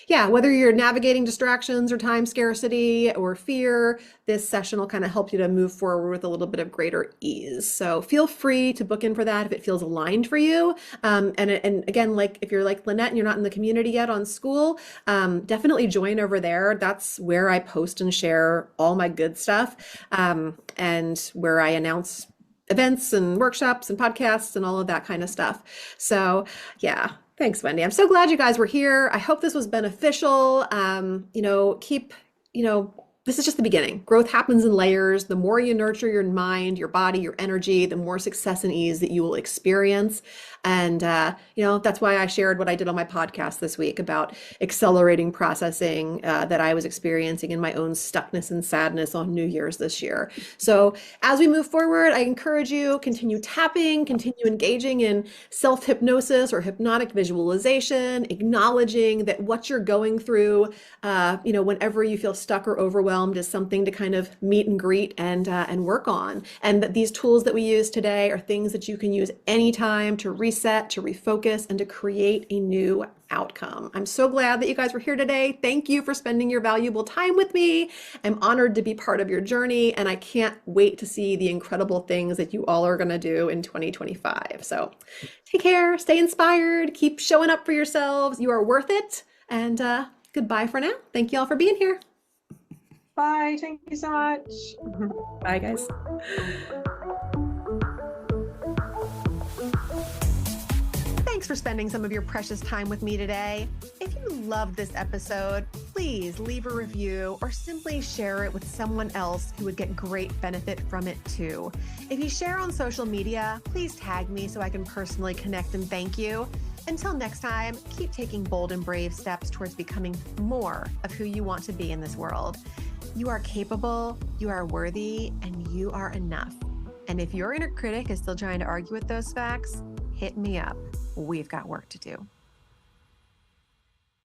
yeah, whether you're navigating distractions or time scarcity or fear, this session will kind of help you to move forward with a little bit of greater ease. So feel free to book in for that if it feels aligned for you. And again, like if you're like Lynette and you're not in the community yet on School, definitely join over there. That's where I post and share all my good stuff, and where I announce events and workshops and podcasts and all of that kind of stuff. So yeah. Thanks, Wendy. I'm so glad you guys were here. I hope this was beneficial. This is just the beginning. Growth happens in layers. The more you nurture your mind, your body, your energy, the more success and ease that you will experience. And, that's why I shared what I did on my podcast this week about accelerating processing that I was experiencing in my own stuckness and sadness on New Year's this year. So as we move forward, I encourage you, continue tapping, continue engaging in self-hypnosis or hypnotic visualization, acknowledging that what you're going through, whenever you feel stuck or overwhelmed is something to kind of meet and greet and work on. And that these tools that we use today are things that you can use anytime to reset, to refocus, and to create a new outcome. I'm so glad that you guys were here today. Thank you for spending your valuable time with me. I'm honored to be part of your journey, and I can't wait to see the incredible things that you all are going to do in 2025. So take care, stay inspired, keep showing up for yourselves. You are worth it. And goodbye for now. Thank you all for being here. Bye. Thank you so much. Bye, guys. Thanks for spending some of your precious time with me today. If you loved this episode, please leave a review or simply share it with someone else who would get great benefit from it too. If you share on social media, please tag me so I can personally connect and thank you. Until next time, keep taking bold and brave steps towards becoming more of who you want to be in this world. You are capable, you are worthy, and you are enough. And if your inner critic is still trying to argue with those facts, hit me up. We've got work to do.